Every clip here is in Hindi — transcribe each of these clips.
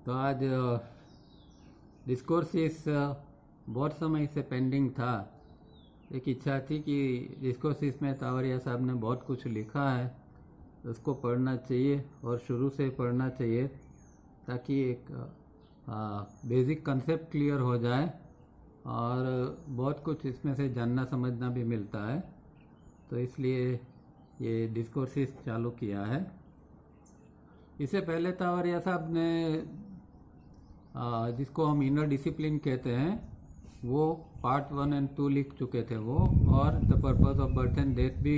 तो आज डिस्कोर्सिस बहुत समय से पेंडिंग था। एक इच्छा थी कि डिस्कोर्सिस में तावरिया साहब ने बहुत कुछ लिखा है, उसको पढ़ना चाहिए और शुरू से पढ़ना चाहिए ताकि एक बेसिक कंसेप्ट क्लियर हो जाए और बहुत कुछ इसमें से जानना समझना भी मिलता है। तो इसलिए ये डिस्कोर्सिस चालू किया है। इससे पहले तावरिया साहब ने जिसको हम इनर डिसिप्लिन कहते हैं वो पार्ट 1 और 2 लिख चुके थे वो, और the purpose of birth and death भी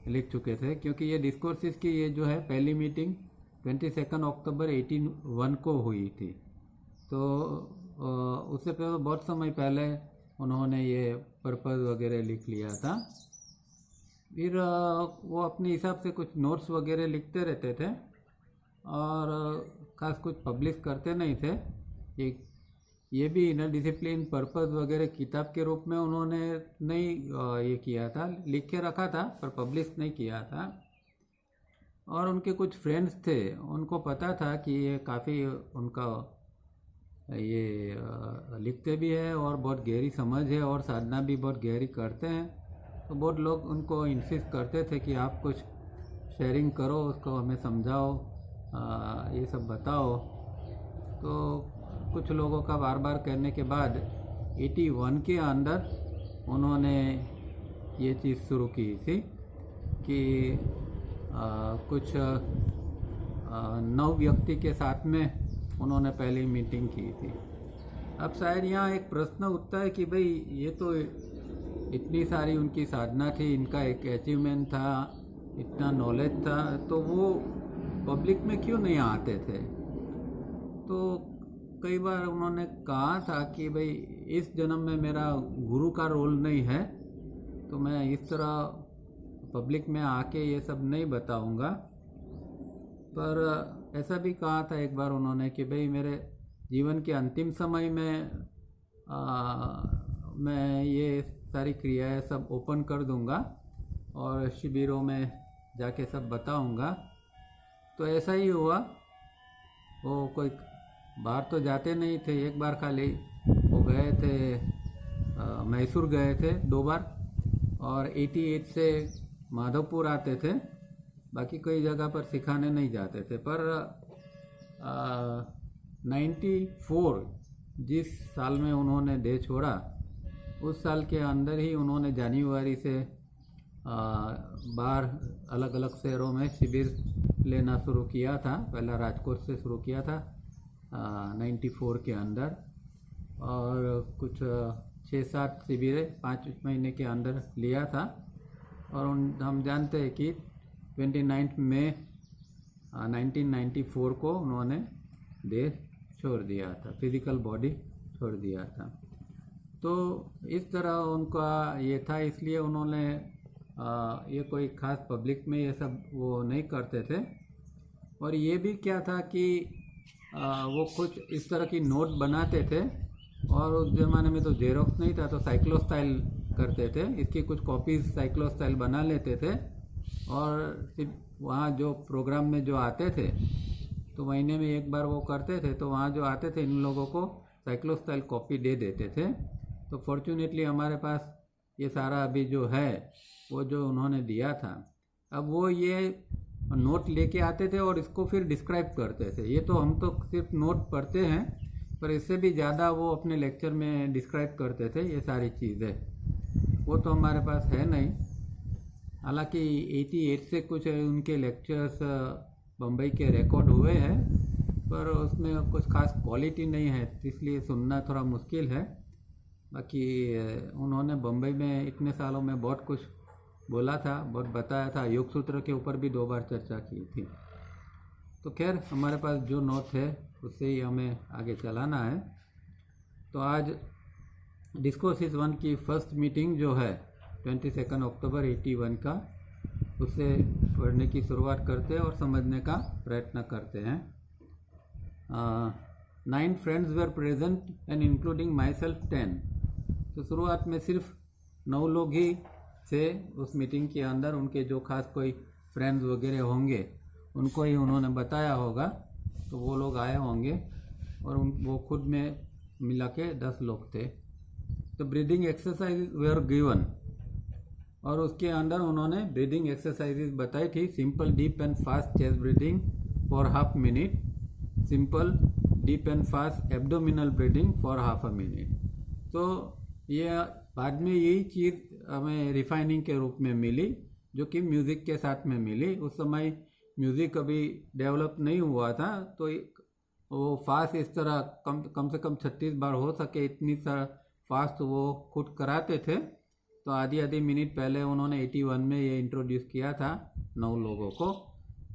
लिख चुके थे। क्योंकि ये डिस्कोर्सिस की ये जो है पहली मीटिंग 22 अक्टूबर 1881 को हुई थी। तो उससे पहले बहुत समय पहले उन्होंने ये पर्पस वगैरह लिख लिया था। फिर वो अपने हिसाब से कुछ नोट्स वगैरह लिखते रहते थे और खास कुछ पब्लिश करते नहीं थे। ये भी इनर डिसिप्लिन पर्पस वगैरह किताब के रूप में उन्होंने नहीं ये किया था, लिख के रखा था पर पब्लिश नहीं किया था। और उनके कुछ फ्रेंड्स थे, उनको पता था कि ये काफ़ी उनका ये लिखते भी है और बहुत गहरी समझ है और साधना भी बहुत गहरी करते हैं। तो बहुत लोग उनको इंसिस्ट करते थे कि आप कुछ शेयरिंग करो, उसको हमें समझाओ, ये सब बताओ। तो कुछ लोगों का बार बार कहने के बाद 81 के अंदर उन्होंने ये चीज़ शुरू की थी कि कुछ 9 व्यक्ति के साथ में उन्होंने पहली मीटिंग की थी। अब शायद यहाँ एक प्रश्न उठता है कि भाई ये तो इतनी सारी उनकी साधना थी, इनका एक अचीवमेंट था, इतना नॉलेज था, तो वो पब्लिक में क्यों नहीं आते थे। तो कई बार उन्होंने कहा था कि भाई इस जन्म में मेरा गुरु का रोल नहीं है, तो मैं इस तरह पब्लिक में आके ये सब नहीं बताऊंगा। पर ऐसा भी कहा था एक बार उन्होंने कि भाई मेरे जीवन के अंतिम समय में मैं ये सारी क्रियाएं सब ओपन कर दूंगा और शिविरों में जाके सब बताऊंगा। तो ऐसा ही हुआ। वो कोई बाहर तो जाते नहीं थे, एक बार खाली वो गए थे, मैसूर गए थे 2 बार, और 88 से माधवपुर आते थे, बाकी कई जगह पर सिखाने नहीं जाते थे। पर 94 जिस साल में उन्होंने देह छोड़ा, उस साल के अंदर ही उन्होंने जनवरी से बाहर अलग अलग शहरों में शिविर लेना शुरू किया था। पहला राजकोट से शुरू किया था 94 के अंदर, और कुछ 6-7 शिविरें 5 महीने के अंदर लिया था। और हम जानते हैं कि 29 मई 1994 को उन्होंने देह छोड़ दिया था, फिजिकल बॉडी छोड़ दिया था। तो इस तरह उनका ये था, इसलिए उन्होंने ये कोई ख़ास पब्लिक में ये सब वो नहीं करते थे। और ये भी क्या था कि वो कुछ इस तरह की नोट बनाते थे, और उस ज़माने में तो जेरोक्स नहीं था, तो साइक्लोस्टाइल करते थे। इसकी कुछ कॉपीज़ साइक्लोस्टाइल बना लेते थे, और सिर्फ वहाँ जो प्रोग्राम में जो आते थे, तो महीने में एक बार वो करते थे, तो वहाँ जो आते थे इन लोगों को साइक्लोस्टाइल कॉपी दे देते थे। तो फॉर्चुनेटली हमारे पास ये सारा अभी जो है वो जो उन्होंने दिया था, अब वो ये नोट लेके आते थे और इसको फिर डिस्क्राइब करते थे। ये तो हम तो सिर्फ नोट पढ़ते हैं, पर इससे भी ज़्यादा वो अपने लेक्चर में डिस्क्राइब करते थे ये सारी चीज़ें। वो तो हमारे पास है नहीं। हालांकि 88 से कुछ उनके लेक्चर्स बम्बई के रिकॉर्ड हुए हैं, पर उसमें कुछ खास क्वालिटी नहीं है, इसलिए सुनना थोड़ा मुश्किल है। बाकी उन्होंने बम्बई में इतने सालों में बहुत कुछ बोला था, बहुत बताया था। योग सूत्र के ऊपर भी 2 बार चर्चा की थी। तो खैर हमारे पास जो नोट है उससे ही हमें आगे चलाना है। तो आज डिस्कोर्सिस 1 की फर्स्ट मीटिंग जो है 22 अक्टूबर 81 का, उससे पढ़ने की शुरुआत करते हैं और समझने का प्रयत्न करते हैं। 9 friends were present and including my self 10। तो शुरुआत में सिर्फ 9 लोग ही थे उस मीटिंग के अंदर। उनके जो खास कोई फ्रेंड्स वगैरह होंगे उनको ही उन्होंने बताया होगा, तो वो लोग आए होंगे। और वो खुद में मिला के 10 लोग थे। तो ब्रीदिंग एक्सरसाइज वेयर गिवन, और उसके अंदर उन्होंने ब्रीदिंग एक्सरसाइजेज बताई थी। Simple deep and fast chest breathing for half minute, simple deep and fast abdominal breathing for half a minute. तो ये बाद में यही चीज़ हमें रिफाइनिंग के रूप में मिली, जो कि म्यूज़िक के साथ में मिली। उस समय म्यूज़िक अभी डेवलप नहीं हुआ था, तो वो फास्ट इस तरह कम से कम 36 बार हो सके इतनी फास्ट वो खुद कराते थे। तो आधी मिनट पहले उन्होंने 81 में ये इंट्रोड्यूस किया था 9 लोगों को।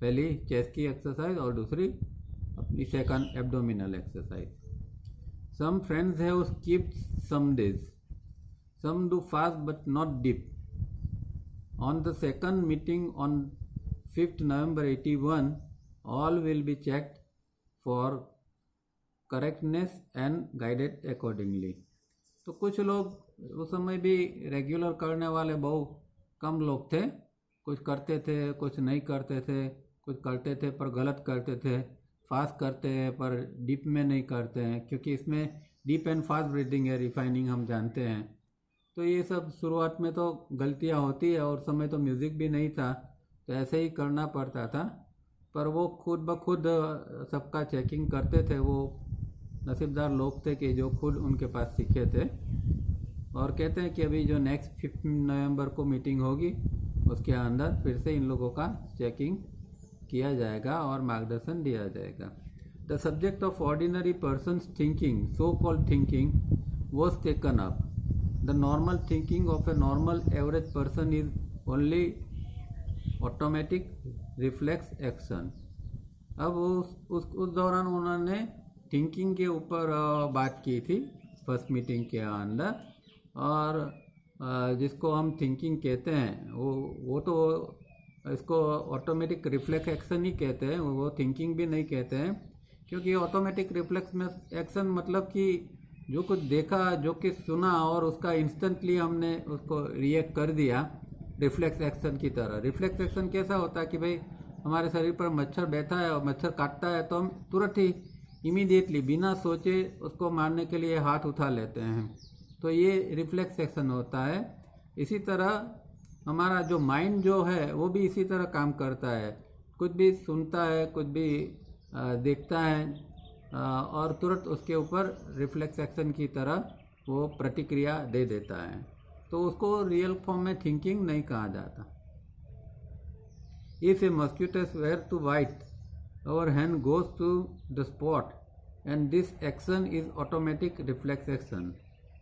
पहली चेस्ट की एक्सरसाइज और दूसरी अपनी second abdominal exercise. Some friends have skipped some days, some do fast but not deep. On the second meeting on 5th November 81, all will be checked for correctness and guided accordingly। तो कुछ लोग उस समय भी रेगुलर करने वाले बहुत कम लोग थे। कुछ करते थे, कुछ नहीं करते थे, कुछ करते थे पर गलत करते थे, फास्ट करते हैं पर डीप में नहीं करते हैं, क्योंकि इसमें डीप एंड फास्ट ब्रीदिंग है, रिफाइनिंग हम जानते हैं। तो ये सब शुरुआत में तो गलतियाँ होती है, और समय तो म्यूज़िक भी नहीं था, तो ऐसे ही करना पड़ता था। पर वो खुद ब खुद सबका चेकिंग करते थे। वो नसीबदार लोग थे कि जो खुद उनके पास सीखे थे। और कहते हैं कि अभी जो नेक्स्ट 5 नवंबर को मीटिंग होगी, उसके अंदर फिर से इन लोगों का चेकिंग किया जाएगा और मार्गदर्शन दिया जाएगा। The subject of ordinary persons thinking, so called thinking, was taken up. The normal thinking of a normal average person is only automatic reflex action. अब उस दौरान उन्होंने थिंकिंग के ऊपर बात की थी फर्स्ट मीटिंग के अंदर। और जिसको हम थिंकिंग कहते हैं वो तो इसको ऑटोमेटिक रिफ्लेक्स एक्शन ही कहते हैं, वो थिंकिंग भी नहीं कहते हैं। क्योंकि ऑटोमेटिक रिफ्लेक्स में एक्शन मतलब कि जो कुछ देखा, जो कुछ सुना और उसका इंस्टेंटली हमने उसको रिएक्ट कर दिया, रिफ्लेक्स एक्शन की तरह। रिफ्लेक्स एक्शन कैसा होता है कि भाई हमारे शरीर पर मच्छर बैठा है और मच्छर काटता है, तो हम तुरंत ही इमीडिएटली बिना सोचे उसको मारने के लिए हाथ उठा लेते हैं। तो ये रिफ्लेक्स एक्शन होता है। इसी तरह हमारा जो माइंड जो है वो भी इसी तरह काम करता है। कुछ भी सुनता है, कुछ भी देखता है, और तुरंत उसके ऊपर रिफ्लेक्स एक्शन की तरह वो प्रतिक्रिया दे देता है। तो उसको रियल फॉर्म में थिंकिंग नहीं कहा जाता। If a mosquitoes were to bite, our hand goes to the spot and this action is automatic reflex action।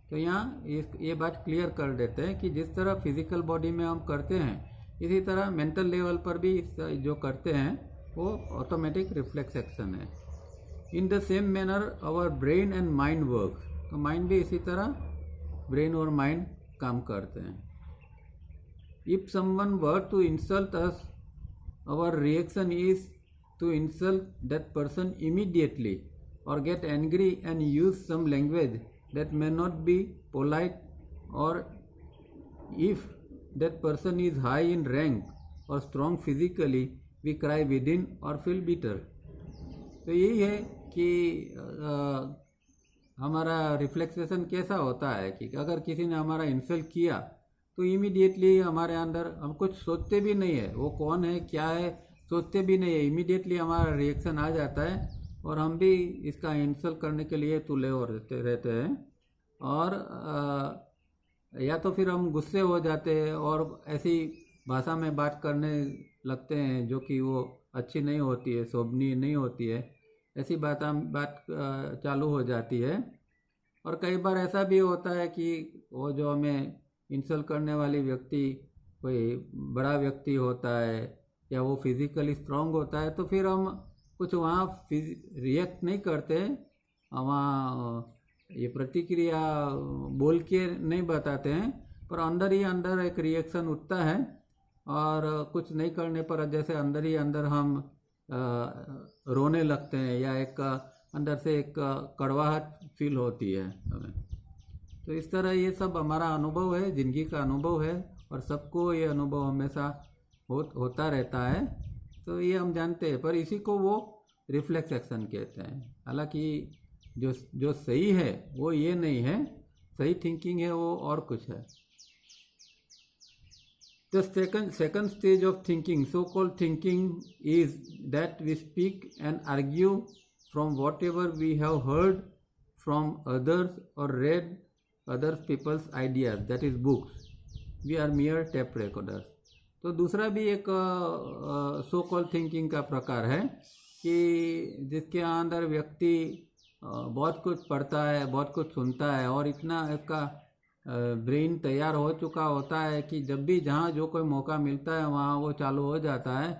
तो यहाँ ये बात क्लियर कर देते हैं कि जिस तरह फिजिकल बॉडी में हम करते हैं, इसी तरह मेंटल लेवल पर भी जो करते हैं वो ऑटोमेटिक रिफ्लेक्स एक्शन है। In the same manner our brain and mind work. तो माइंड भी इसी तरह, ब्रेन और माइंड काम करते हैं। If someone were to insult us, our reaction is to insult that person immediately or get angry and use some language that may not be polite, or if that person is high in rank or strong physically, we cry within or feel bitter। तो यही है कि हमारा रिफ्लेक्सेशन कैसा होता है कि अगर किसी ने हमारा इंसल्ट किया तो इमीडिएटली हमारे अंदर, हम कुछ सोचते भी नहीं है वो कौन है क्या है, सोचते भी नहीं है, इमीडिएटली हमारा रिएक्शन आ जाता है और हम भी इसका इंसल्ट करने के लिए तुले हो रहते हैं। और या तो फिर हम गुस्से हो जाते हैं और ऐसी भाषा में बात करने लगते हैं जो कि वो अच्छी नहीं होती है, शोभनीय नहीं होती है, ऐसी बात चालू हो जाती है। और कई बार ऐसा भी होता है कि वो जो हमें इंसल्ट करने वाली व्यक्ति कोई बड़ा व्यक्ति होता है या वो फिज़िकली स्ट्रांग होता है, तो फिर हम कुछ वहाँ रिएक्ट नहीं करते, वहाँ ये प्रतिक्रिया बोल के नहीं बताते हैं, पर अंदर ही अंदर एक रिएक्शन उठता है। और कुछ नहीं करने पर जैसे अंदर ही अंदर हम रोने लगते हैं या एक अंदर से एक कड़वाहट फील होती है हमें। तो इस तरह ये सब हमारा अनुभव है, ज़िंदगी का अनुभव है, और सबको ये अनुभव हमेशा होता रहता है। तो ये हम जानते हैं, पर इसी को वो रिफ्लेक्स एक्शन कहते हैं। हालांकि जो सही है वो ये नहीं है, सही थिंकिंग है वो और कुछ है। The second stage of thinking, so-called thinking, is that we speak and argue from whatever we have heard from others or read other people's ideas, that is books. We are mere tape recorders. तो दूसरा भी एक सो कॉल्ड थिंकिंग का प्रकार है कि जिसके अंदर व्यक्ति बहुत कुछ पढ़ता है, बहुत कुछ सुनता है और इतना इसका ब्रेन तैयार हो चुका होता है कि जब भी जहाँ जो कोई मौका मिलता है वहाँ वो चालू हो जाता है,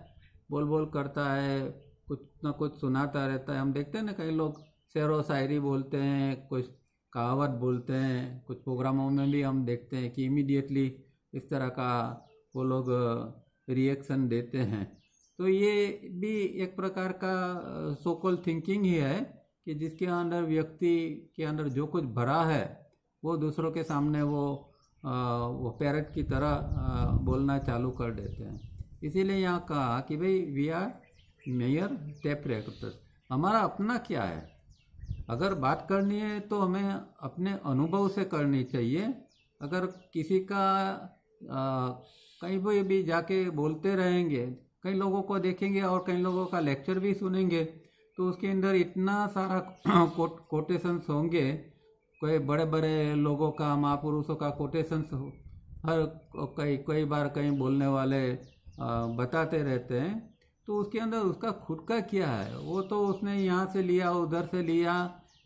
बोल बोल करता है, कुछ ना कुछ सुनाता रहता है। हम देखते हैं ना, कई लोग शेर व शायरी बोलते हैं, कुछ कहावत बोलते हैं, कुछ प्रोग्रामों में भी हम देखते हैं कि इमीडिएटली इस तरह का वो लोग रिएक्शन देते हैं। तो ये भी एक प्रकार का सो कॉल्ड थिंकिंग ही है कि जिसके अंदर व्यक्ति के अंदर जो कुछ भरा है वो दूसरों के सामने वो पैरट की तरह बोलना चालू कर देते हैं। इसीलिए यहाँ कहा कि भाई we are mere tape recorders. हमारा अपना क्या है? अगर बात करनी है तो हमें अपने अनुभव से करनी चाहिए। अगर किसी का कहीं भी जाके बोलते रहेंगे, कई लोगों को देखेंगे और कई लोगों का लेक्चर भी सुनेंगे, तो उसके अंदर इतना सारा कोटेशंस होंगे, कोई बड़े बड़े लोगों का, महापुरुषों का कोटेशंस हर कई बार कहीं बोलने वाले बताते रहते हैं। तो उसके अंदर उसका खुद का क्या है? वो तो उसने यहाँ से लिया, उधर से लिया,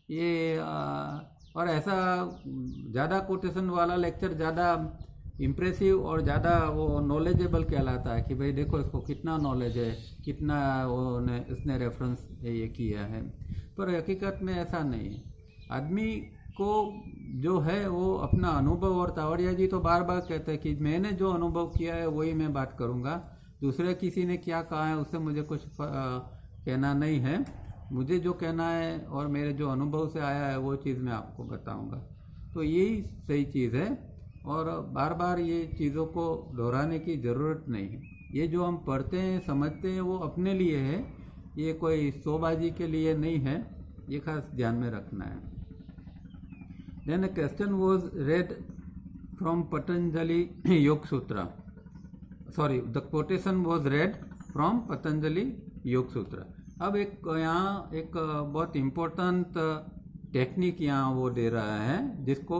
ये और ऐसा ज़्यादा कोटेशन वाला लेक्चर ज़्यादा इम्प्रेसिव और ज़्यादा वो नॉलेजेबल कहलाता है कि भाई देखो इसको कितना नॉलेज है, कितना उसने रेफरेंस ये किया है। पर हकीकत में ऐसा नहीं है। आदमी को जो है वो अपना अनुभव, और तावड़िया जी तो बार बार कहते हैं कि मैंने जो अनुभव किया है वही मैं बात करूँगा, दूसरे किसी ने क्या कहा है उससे मुझे कुछ कहना नहीं है। मुझे जो कहना है और मेरे जो अनुभव से आया है वो चीज़ मैं आपको बताऊँगा। तो यही सही चीज़ है और बार बार ये चीज़ों को दोहराने की ज़रूरत नहीं है। ये जो हम पढ़ते हैं, समझते हैं, वो अपने लिए है, ये कोई शोबाजी के लिए नहीं है। ये खास ध्यान में रखना है। Then a question was read from Patanjali Yoga Sutra. Sorry, the quotation was read from Patanjali Yoga Sutra. अब यहाँ एक बहुत इम्पोर्टेंट टेक्निक यहाँ वो दे रहा है जिसको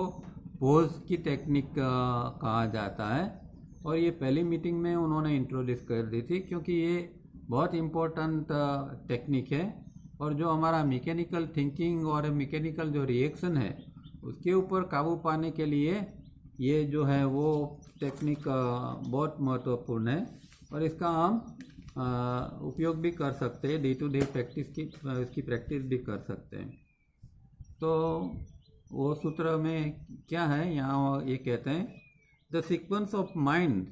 पोज की टेक्निक कहा जाता है, और ये पहली मीटिंग में उन्होंने इंट्रोड्यूस कर दी थी क्योंकि ये बहुत इम्पोर्टेंट टेक्निक है। और जो हमारा मैकेनिकल थिंकिंग और मैकेनिकल जो रिएक्शन है उसके ऊपर काबू पाने के लिए ये जो है वो टेक्निक बहुत महत्वपूर्ण है और इसका हम उपयोग भी कर सकते हैं, डे टू डे प्रैक्टिस की इसकी प्रैक्टिस भी कर सकते हैं। तो वो सूत्र में क्या है, यहाँ ये कहते हैं the sequence of mind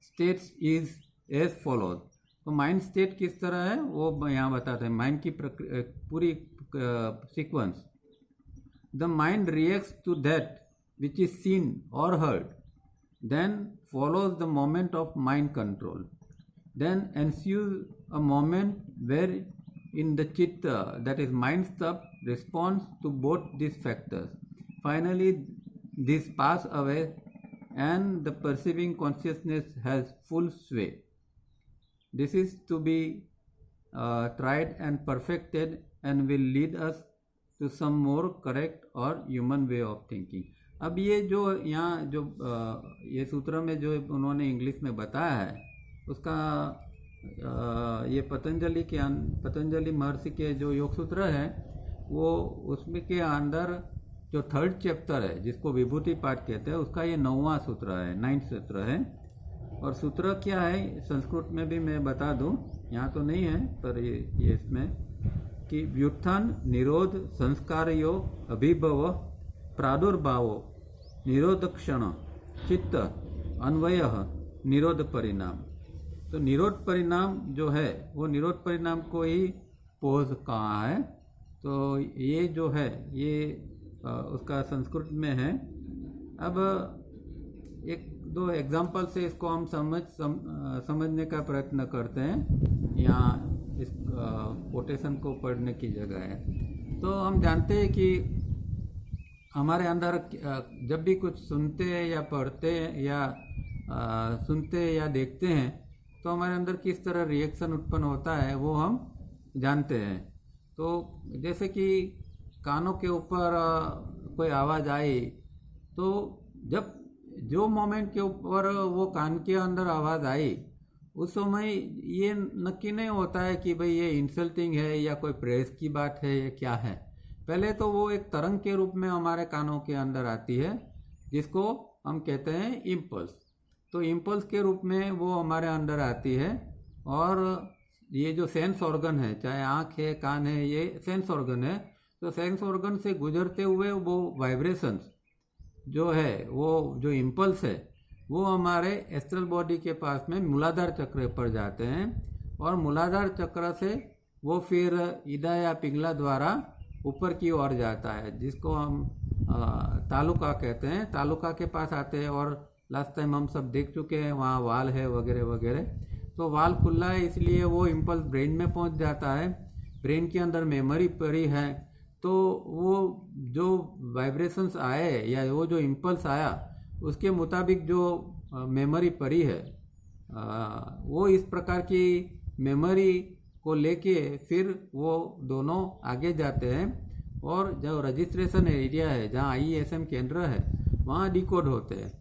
states is as follows. तो माइंड स्टेट किस तरह है वो यहाँ बताते हैं, माइंड की पूरी sequence. The mind reacts to that which is seen और heard, then follows the moment of mind control, then ensues a moment where in the chitta, that is mind stuff, responds to both these factors. Finally these pass away and the perceiving consciousness has full sway. This is to be tried and perfected and will lead us to some more correct or human way of thinking. अब ये जो यहाँ जो ये सूत्र में जो उन्होंने इंग्लिश में बताया है उसका ये पतंजलि महर्षि के जो योग सूत्र है वो उसमें के अंदर जो थर्ड चैप्टर है जिसको विभूति पाठ कहते हैं उसका ये 9वां सूत्र है, 9th सूत्र है। और सूत्र क्या है संस्कृत में भी मैं बता दूं, यहाँ तो नहीं है पर ये इसमें कि व्युत्थान निरोध संस्कारयो अभिभव प्रादुर्भाव निरोध क्षण चित्त अन्वय निरोध परिणाम। तो निरोध परिणाम जो है वो निरोध परिणाम को ही पोज कहा है। तो ये जो है ये उसका संस्कृत में है। अब एक दो एग्जाम्पल से इसको हम समझने का प्रयत्न करते हैं। यहाँ इस कोटेशन को पढ़ने की जगह है। तो हम जानते हैं कि हमारे अंदर जब भी कुछ सुनते हैं या पढ़ते हैं या सुनते हैं या देखते हैं तो हमारे अंदर किस तरह रिएक्शन उत्पन्न होता है वो हम जानते हैं। तो जैसे कि कानों के ऊपर कोई आवाज़ आई तो जब जो मोमेंट के ऊपर वो कान के अंदर आवाज़ आई उस समय ये नक्की नहीं होता है कि भाई ये इंसल्टिंग है या कोई प्रेस की बात है या क्या है। पहले तो वो एक तरंग के रूप में हमारे कानों के अंदर आती है जिसको हम कहते हैं इम्पल्स। तो इम्पल्स के रूप में वो हमारे अंदर आती है और ये जो सेंस ऑर्गन है, चाहे आँख है कान है, ये सेंस ऑर्गन है। तो सेंस ऑर्गन से गुजरते हुए वो वाइब्रेशंस जो है, वो जो इम्पल्स है वो हमारे एस्ट्रल बॉडी के पास में मूलाधार चक्र पर जाते हैं और मूलाधार चक्र से वो फिर ईदा या पिंगला द्वारा ऊपर की ओर जाता है जिसको हम तालुका कहते हैं। तालुका के पास आते हैं और लास्ट टाइम हम सब देख चुके हैं वहाँ वाल है वगैरह वगैरह। तो वाल खुला है इसलिए वो इम्पल्स ब्रेन में पहुँच जाता है। ब्रेन के अंदर मेमोरी पड़ी है तो वो जो वाइब्रेशंस आए या वो जो इम्पल्स आया उसके मुताबिक जो मेमोरी पड़ी है वो इस प्रकार की मेमोरी को लेके फिर वो दोनों आगे जाते हैं और जो रजिस्ट्रेशन एरिया है जहाँ IESM केंद्र है वहाँ डिकोड होते हैं।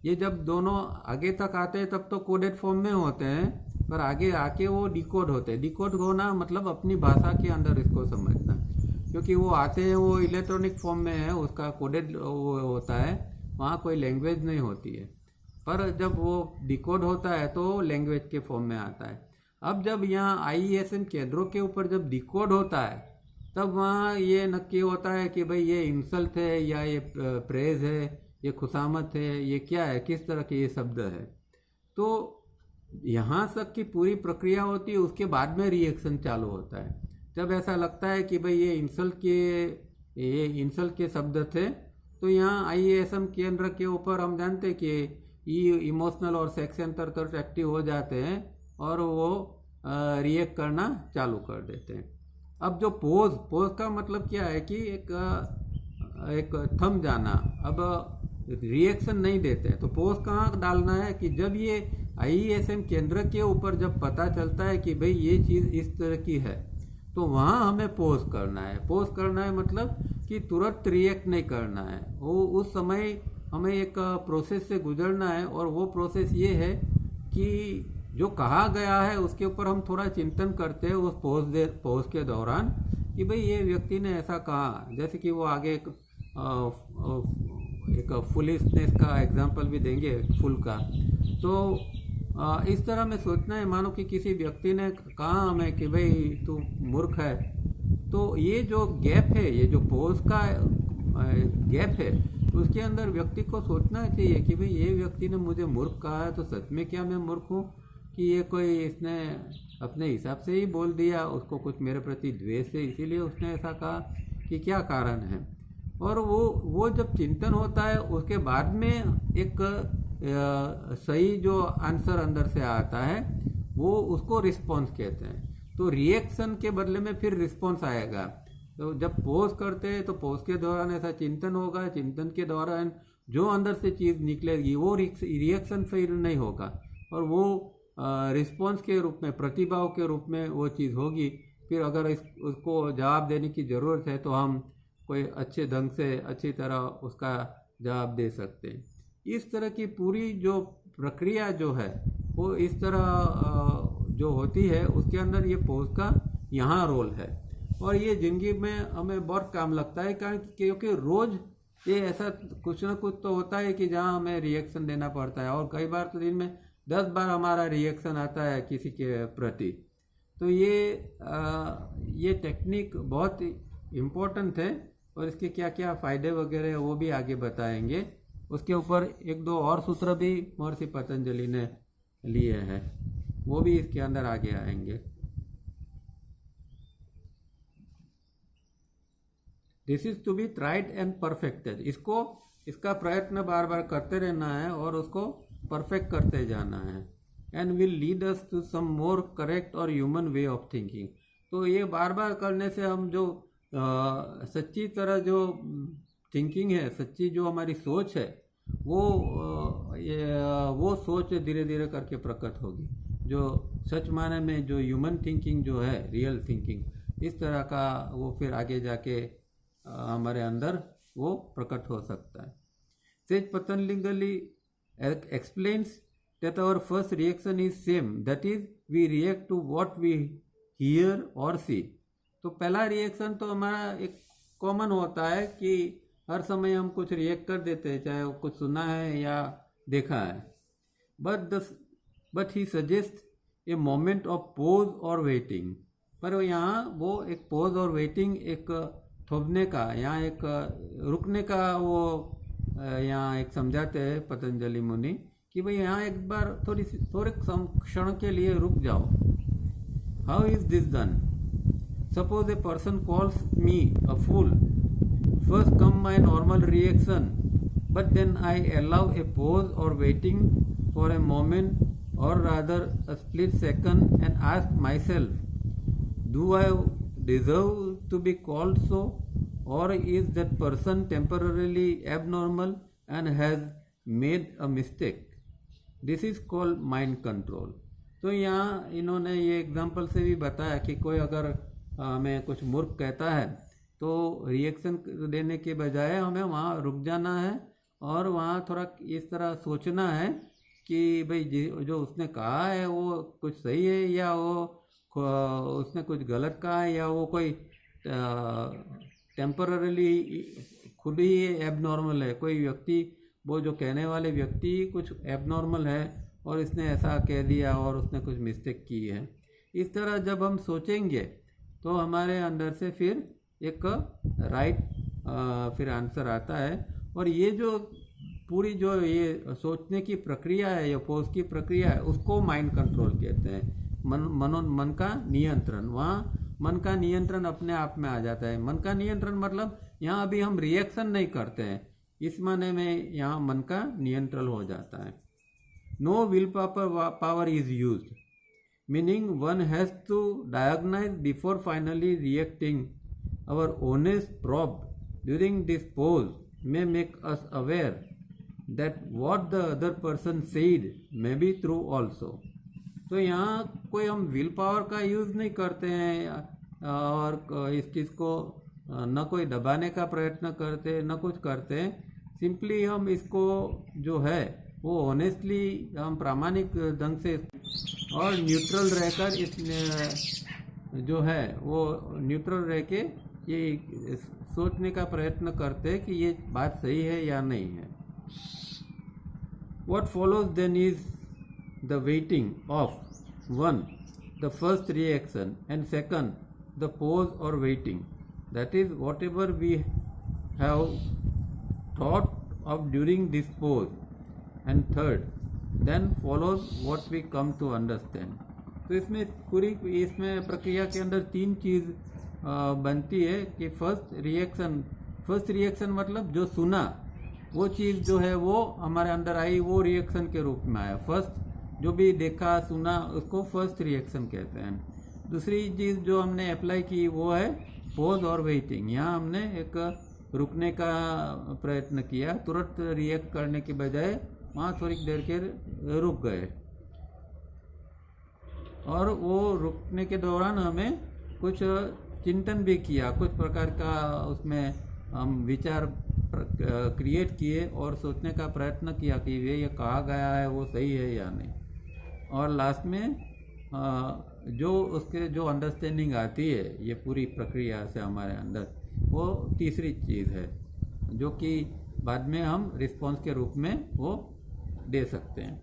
ये जब दोनों आगे तक आते हैं तब तो कोडेड फॉर्म में होते हैं पर आगे आके वो डिकोड होते हैं। डिकोड होना मतलब अपनी भाषा के अंदर इसको समझना, क्योंकि वो आते हैं वो इलेक्ट्रॉनिक फॉर्म में है, उसका कोडेड वो होता है, वहाँ कोई लैंग्वेज नहीं होती है। पर जब वो डिकोड होता है तो लैंग्वेज के फॉर्म में आता है। अब जब यहाँ IESM केंद्रों के ऊपर जब डिकोड होता है तब वहाँ ये नक्की होता है कि भाई ये इंसल्ट है या ये प्रेज है, ये खुशामत है, ये क्या है, किस तरह के ये शब्द है। तो यहाँ तक की पूरी प्रक्रिया होती है, उसके बाद में रिएक्शन चालू होता है। जब ऐसा लगता है कि भाई ये इंसल्ट के शब्द थे तो यहाँ IESM केंद्र के ऊपर हम जानते हैं कि इमोशनल और सेक्शन तर्क एक्टिव हो जाते हैं और वो रिएक्ट करना चालू कर देते हैं। अब जो पोज का मतलब क्या है कि एक थम जाना। अब रिएक्शन नहीं देते तो पोज कहाँ डालना है कि जब ये IESM केंद्र के ऊपर जब पता चलता है कि भाई ये चीज़ इस तरह की है तो वहाँ हमें पोज करना है। पोज करना है मतलब कि तुरंत रिएक्ट नहीं करना है, वो उस समय हमें एक प्रोसेस से गुजरना है और वो प्रोसेस ये है कि जो कहा गया है उसके ऊपर हम थोड़ा चिंतन करते हैं उस पोज के दौरान कि भाई ये व्यक्ति ने ऐसा कहा। जैसे कि वो आगे एक फुलिशनेस का एग्जांपल भी देंगे, फुल का। तो इस तरह में सोचना है, मानो कि किसी व्यक्ति ने कहा हमें कि भाई तू मूर्ख है, तो ये जो गैप है, ये जो पोज का गैप है, उसके अंदर व्यक्ति को सोचना चाहिए कि भाई ये व्यक्ति ने मुझे मूर्ख कहा है तो सच में क्या मैं मूर्ख हूँ कि ये कोई इसने अपने हिसाब से ही बोल दिया, उसको कुछ मेरे प्रति द्वेष है इसीलिए उसने ऐसा कहा, कि क्या कारण है। और वो जब चिंतन होता है उसके बाद में एक सही जो आंसर अंदर से आता है वो उसको रिस्पॉन्स कहते हैं। तो रिएक्शन के बदले में फिर रिस्पॉन्स आएगा। तो जब पोज करते हैं तो पोज के दौरान ऐसा चिंतन होगा, चिंतन के दौरान जो अंदर से चीज़ निकलेगी वो रिएक्शन फिर नहीं होगा और वो रिस्पॉन्स के रूप में, प्रतिभाव के रूप में वो चीज़ होगी। फिर अगर उसको जवाब देने की ज़रूरत है तो हम कोई अच्छे ढंग से अच्छी तरह उसका जवाब दे सकते हैं। इस तरह की पूरी जो प्रक्रिया जो है वो इस तरह जो होती है उसके अंदर ये पोज का यहाँ रोल है और ये ज़िंदगी में हमें बहुत काम लगता है, क्योंकि रोज़ ये ऐसा कुछ ना कुछ तो होता है कि जहाँ हमें रिएक्शन देना पड़ता है और कई बार तो दिन में 10 बार हमारा रिएक्शन आता है किसी के प्रति। तो ये टेक्निक बहुत इम्पोर्टेंट है और इसके क्या क्या फ़ायदे वगैरह वो भी आगे बताएंगे। उसके ऊपर 1-2 और सूत्र भी महर्षि पतंजलि ने लिए हैं, वो भी इसके अंदर आगे आएंगे। This is to be tried and perfected. इसका प्रयत्न बार बार करते रहना है और उसको परफेक्ट करते जाना है। And will lead us to some more correct और ह्यूमन वे ऑफ थिंकिंग। तो ये बार बार करने से हम जो सच्ची तरह जो थिंकिंग है, सच्ची जो हमारी सोच है, वो सोच धीरे धीरे करके प्रकट होगी। जो सच माने में जो ह्यूमन थिंकिंग जो है, रियल थिंकिंग, इस तरह का वो फिर आगे जाके हमारे अंदर वो प्रकट हो सकता है। Says Patanjali explains that our first reaction is same, that is we react to what we hear or see। तो पहला रिएक्शन तो हमारा एक कॉमन होता है कि हर समय हम कुछ रिएक्ट कर देते हैं, चाहे वो कुछ सुना है या देखा है। But he suggest a moment of pose or waiting. पर यहाँ वो एक पोज और वेटिंग, एक थोपने का, यहाँ एक रुकने का, वो यहाँ एक समझाते हैं पतंजलि मुनि कि भाई यहाँ एक बार थोड़े क्षण के लिए रुक जाओ। How is this done? Suppose a person calls me a fool. First come my normal reaction, but then I allow a pause or waiting for a moment or rather a split second and ask myself, do I deserve to be called so? Or is that person temporarily abnormal and has made a mistake? This is called mind control। तो यहाँ इन्होंने ये एग्जाम्पल से भी बताया कि कोई अगर हमें कुछ मूर्ख कहता है तो रिएक्शन देने के बजाय हमें वहाँ रुक जाना है और वहाँ थोड़ा इस तरह सोचना है कि भाई जो उसने कहा है वो कुछ सही है या वो उसने कुछ गलत कहा है, या वो कोई टेम्पररीली खुद ही एबनॉर्मल है। कोई व्यक्ति, वो जो कहने वाले व्यक्ति कुछ एबनॉर्मल है और इसने ऐसा कह दिया और उसने कुछ मिस्टेक की है। इस तरह जब हम सोचेंगे तो हमारे अंदर से फिर एक राइट फिर आंसर आता है। और ये जो पूरी जो ये सोचने की प्रक्रिया है, या पोज की प्रक्रिया है, उसको माइंड कंट्रोल कहते हैं। मन का नियंत्रण। वहाँ मन का नियंत्रण अपने आप में आ जाता है। मन का नियंत्रण मतलब यहाँ अभी हम रिएक्शन नहीं करते हैं, इस माने में यहाँ मन का नियंत्रण हो जाता है। No will power is use, meaning one has to diagnose before finally reacting. Our honest probe during this pause may make us aware that what the other person said may be true also। तो यहाँ कोई हम विल पावर का यूज़ नहीं करते हैं और इस चीज़ को न कोई दबाने का प्रयत्न करते, न कुछ करते। सिंपली हम इसको जो है वो ऑनेस्टली, हम प्रामाणिक ढंग से और न्यूट्रल रहकर इस जो है वो न्यूट्रल रह के ये सोचने का प्रयत्न करते हैं कि ये बात सही है या नहीं है। What follows then is the waiting of, one, the first reaction, and second, the pause or waiting. That is, whatever we have thought of during this pause, and third, then follows what we come to understand। तो इसमें पूरी प्रक्रिया के अंदर तीन चीज़ बनती है कि फर्स्ट रिएक्शन मतलब जो सुना वो चीज़ जो है वो हमारे अंदर आई, वो रिएक्शन के रूप में आया। फर्स्ट जो भी देखा सुना उसको फर्स्ट रिएक्शन कहते हैं। दूसरी चीज़ जो हमने अप्लाई की वो है पॉज और वेटिंग। यहाँ हमने एक रुकने का प्रयत्न किया, तुरंत रिएक्ट करने के बजाय वहाँ थोड़ी देर के रुक गए और वो रुकने के दौरान हमें कुछ चिंतन भी किया, कुछ प्रकार का उसमें हम विचार क्रिएट किए और सोचने का प्रयत्न किया कि ये कहा गया है वो सही है या नहीं। और लास्ट में जो उसके जो अंडरस्टैंडिंग आती है ये पूरी प्रक्रिया से हमारे अंदर, वो तीसरी चीज़ है जो कि बाद में हम रिस्पॉन्स के रूप में वो दे सकते हैं।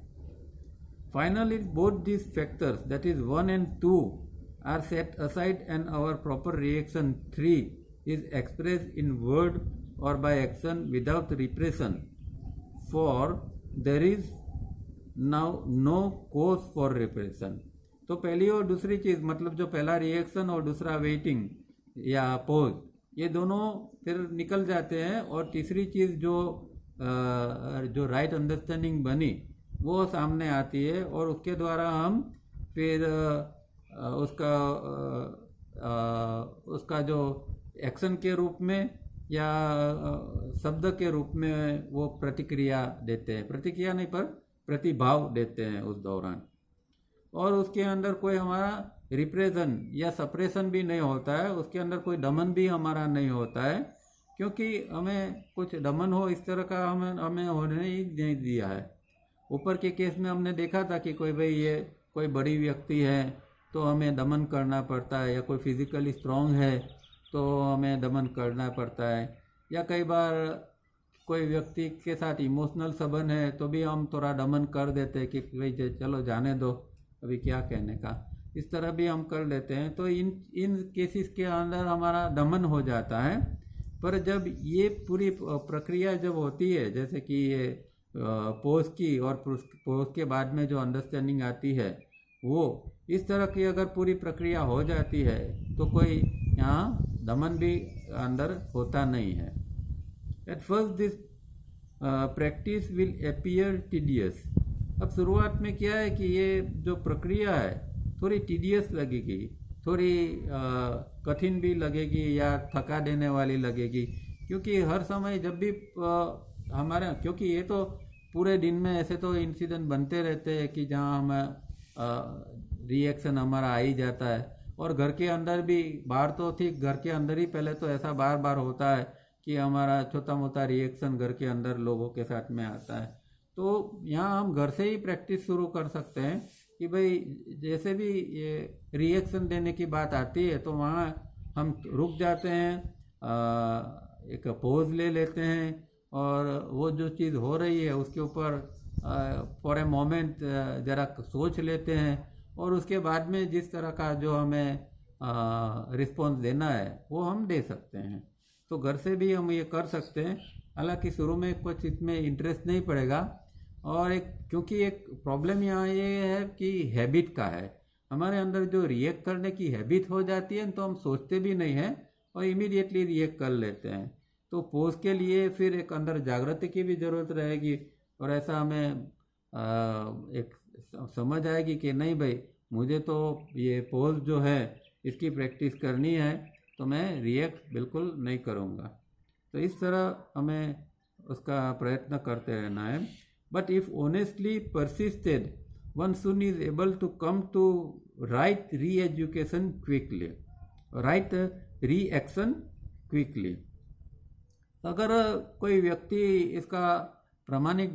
Finally both this factors that is 1 and 2 are set aside and our proper reaction 3 is expressed in word or by action without repression, for there is now no cause for repression। तो पहली और दूसरी चीज़ मतलब जो पहला रिएक्शन और दूसरा वेटिंग या पोज, ये दोनों फिर निकल जाते हैं और तीसरी चीज़ जो राइट अंडरस्टैंडिंग बनी वो सामने आती है और उसके द्वारा हम फिर उसका जो एक्शन के रूप में या शब्द के रूप में वो प्रतिक्रिया देते हैं, प्रतिक्रिया नहीं पर प्रतिभाव देते हैं उस दौरान। और उसके अंदर कोई हमारा रिप्रेशन या सप्रेशन भी नहीं होता है, उसके अंदर कोई दमन भी हमारा नहीं होता है, क्योंकि हमें कुछ दमन हो इस तरह का हमें होने ही नहीं दिया है। ऊपर के केस में हमने देखा था कि ये कोई बड़ी व्यक्ति है तो हमें दमन करना पड़ता है, या कोई फिजिकली स्ट्रांग है तो हमें दमन करना पड़ता है, या कई बार कोई व्यक्ति के साथ इमोशनल संबंध है तो भी हम थोड़ा दमन कर देते हैं कि भाई चलो जाने दो, अभी क्या कहने का, इस तरह भी हम कर लेते हैं। तो इन केसेस के अंदर हमारा दमन हो जाता है। पर जब ये पूरी प्रक्रिया जब होती है, जैसे कि ये पोज की और पोज के बाद में जो अंडरस्टैंडिंग आती है, वो इस तरह की अगर पूरी प्रक्रिया हो जाती है तो कोई यहाँ दमन भी अंदर होता नहीं है। At first this practice will appear tedious. अब शुरुआत में क्या है कि ये जो प्रक्रिया है थोड़ी टीडियस लगेगी, थोड़ी कठिन भी लगेगी या थका देने वाली लगेगी, क्योंकि हर समय जब भी हमारा, क्योंकि ये तो पूरे दिन में ऐसे तो इंसिडेंट बनते रहते हैं कि जहाँ हमें रिएक्शन हमारा आ ही जाता है। और घर के अंदर भी, बाहर तो ठीक, घर के अंदर ही पहले तो ऐसा बार बार होता है कि हमारा छोटा मोटा रिएक्शन घर के अंदर लोगों के साथ में आता है। तो यहाँ हम घर से ही प्रैक्टिस शुरू कर सकते हैं कि भाई जैसे भी ये रिएक्शन देने की बात आती है तो वहाँ हम रुक जाते हैं, एक पोज ले लेते हैं और वो जो चीज़ हो रही है उसके ऊपर फॉर ए मोमेंट ज़रा सोच लेते हैं, और उसके बाद में जिस तरह का जो हमें रिस्पॉन्स देना है वो हम दे सकते हैं। तो घर से भी हम ये कर सकते हैं। हालांकि शुरू में कुछ इसमें इंटरेस्ट नहीं पड़ेगा, और क्योंकि एक प्रॉब्लम यहाँ ये है कि हैबिट का है, हमारे अंदर जो रिएक्ट करने की हैबिट हो जाती है तो हम सोचते भी नहीं हैं और इमीडिएटली रिएक्ट कर लेते हैं। तो पोज के लिए फिर एक अंदर जागृति की भी ज़रूरत रहेगी, और ऐसा हमें एक समझ आएगी कि नहीं भाई मुझे तो ये पोज जो है इसकी प्रैक्टिस करनी है, तो मैं रिएक्ट बिल्कुल नहीं करूँगा। तो इस तरह हमें उसका प्रयत्न करते रहना है। But if honestly persisted one soon is able to come to right re-education quickly, right reaction quickly. अगर कोई व्यक्ति इसका प्रामाणिक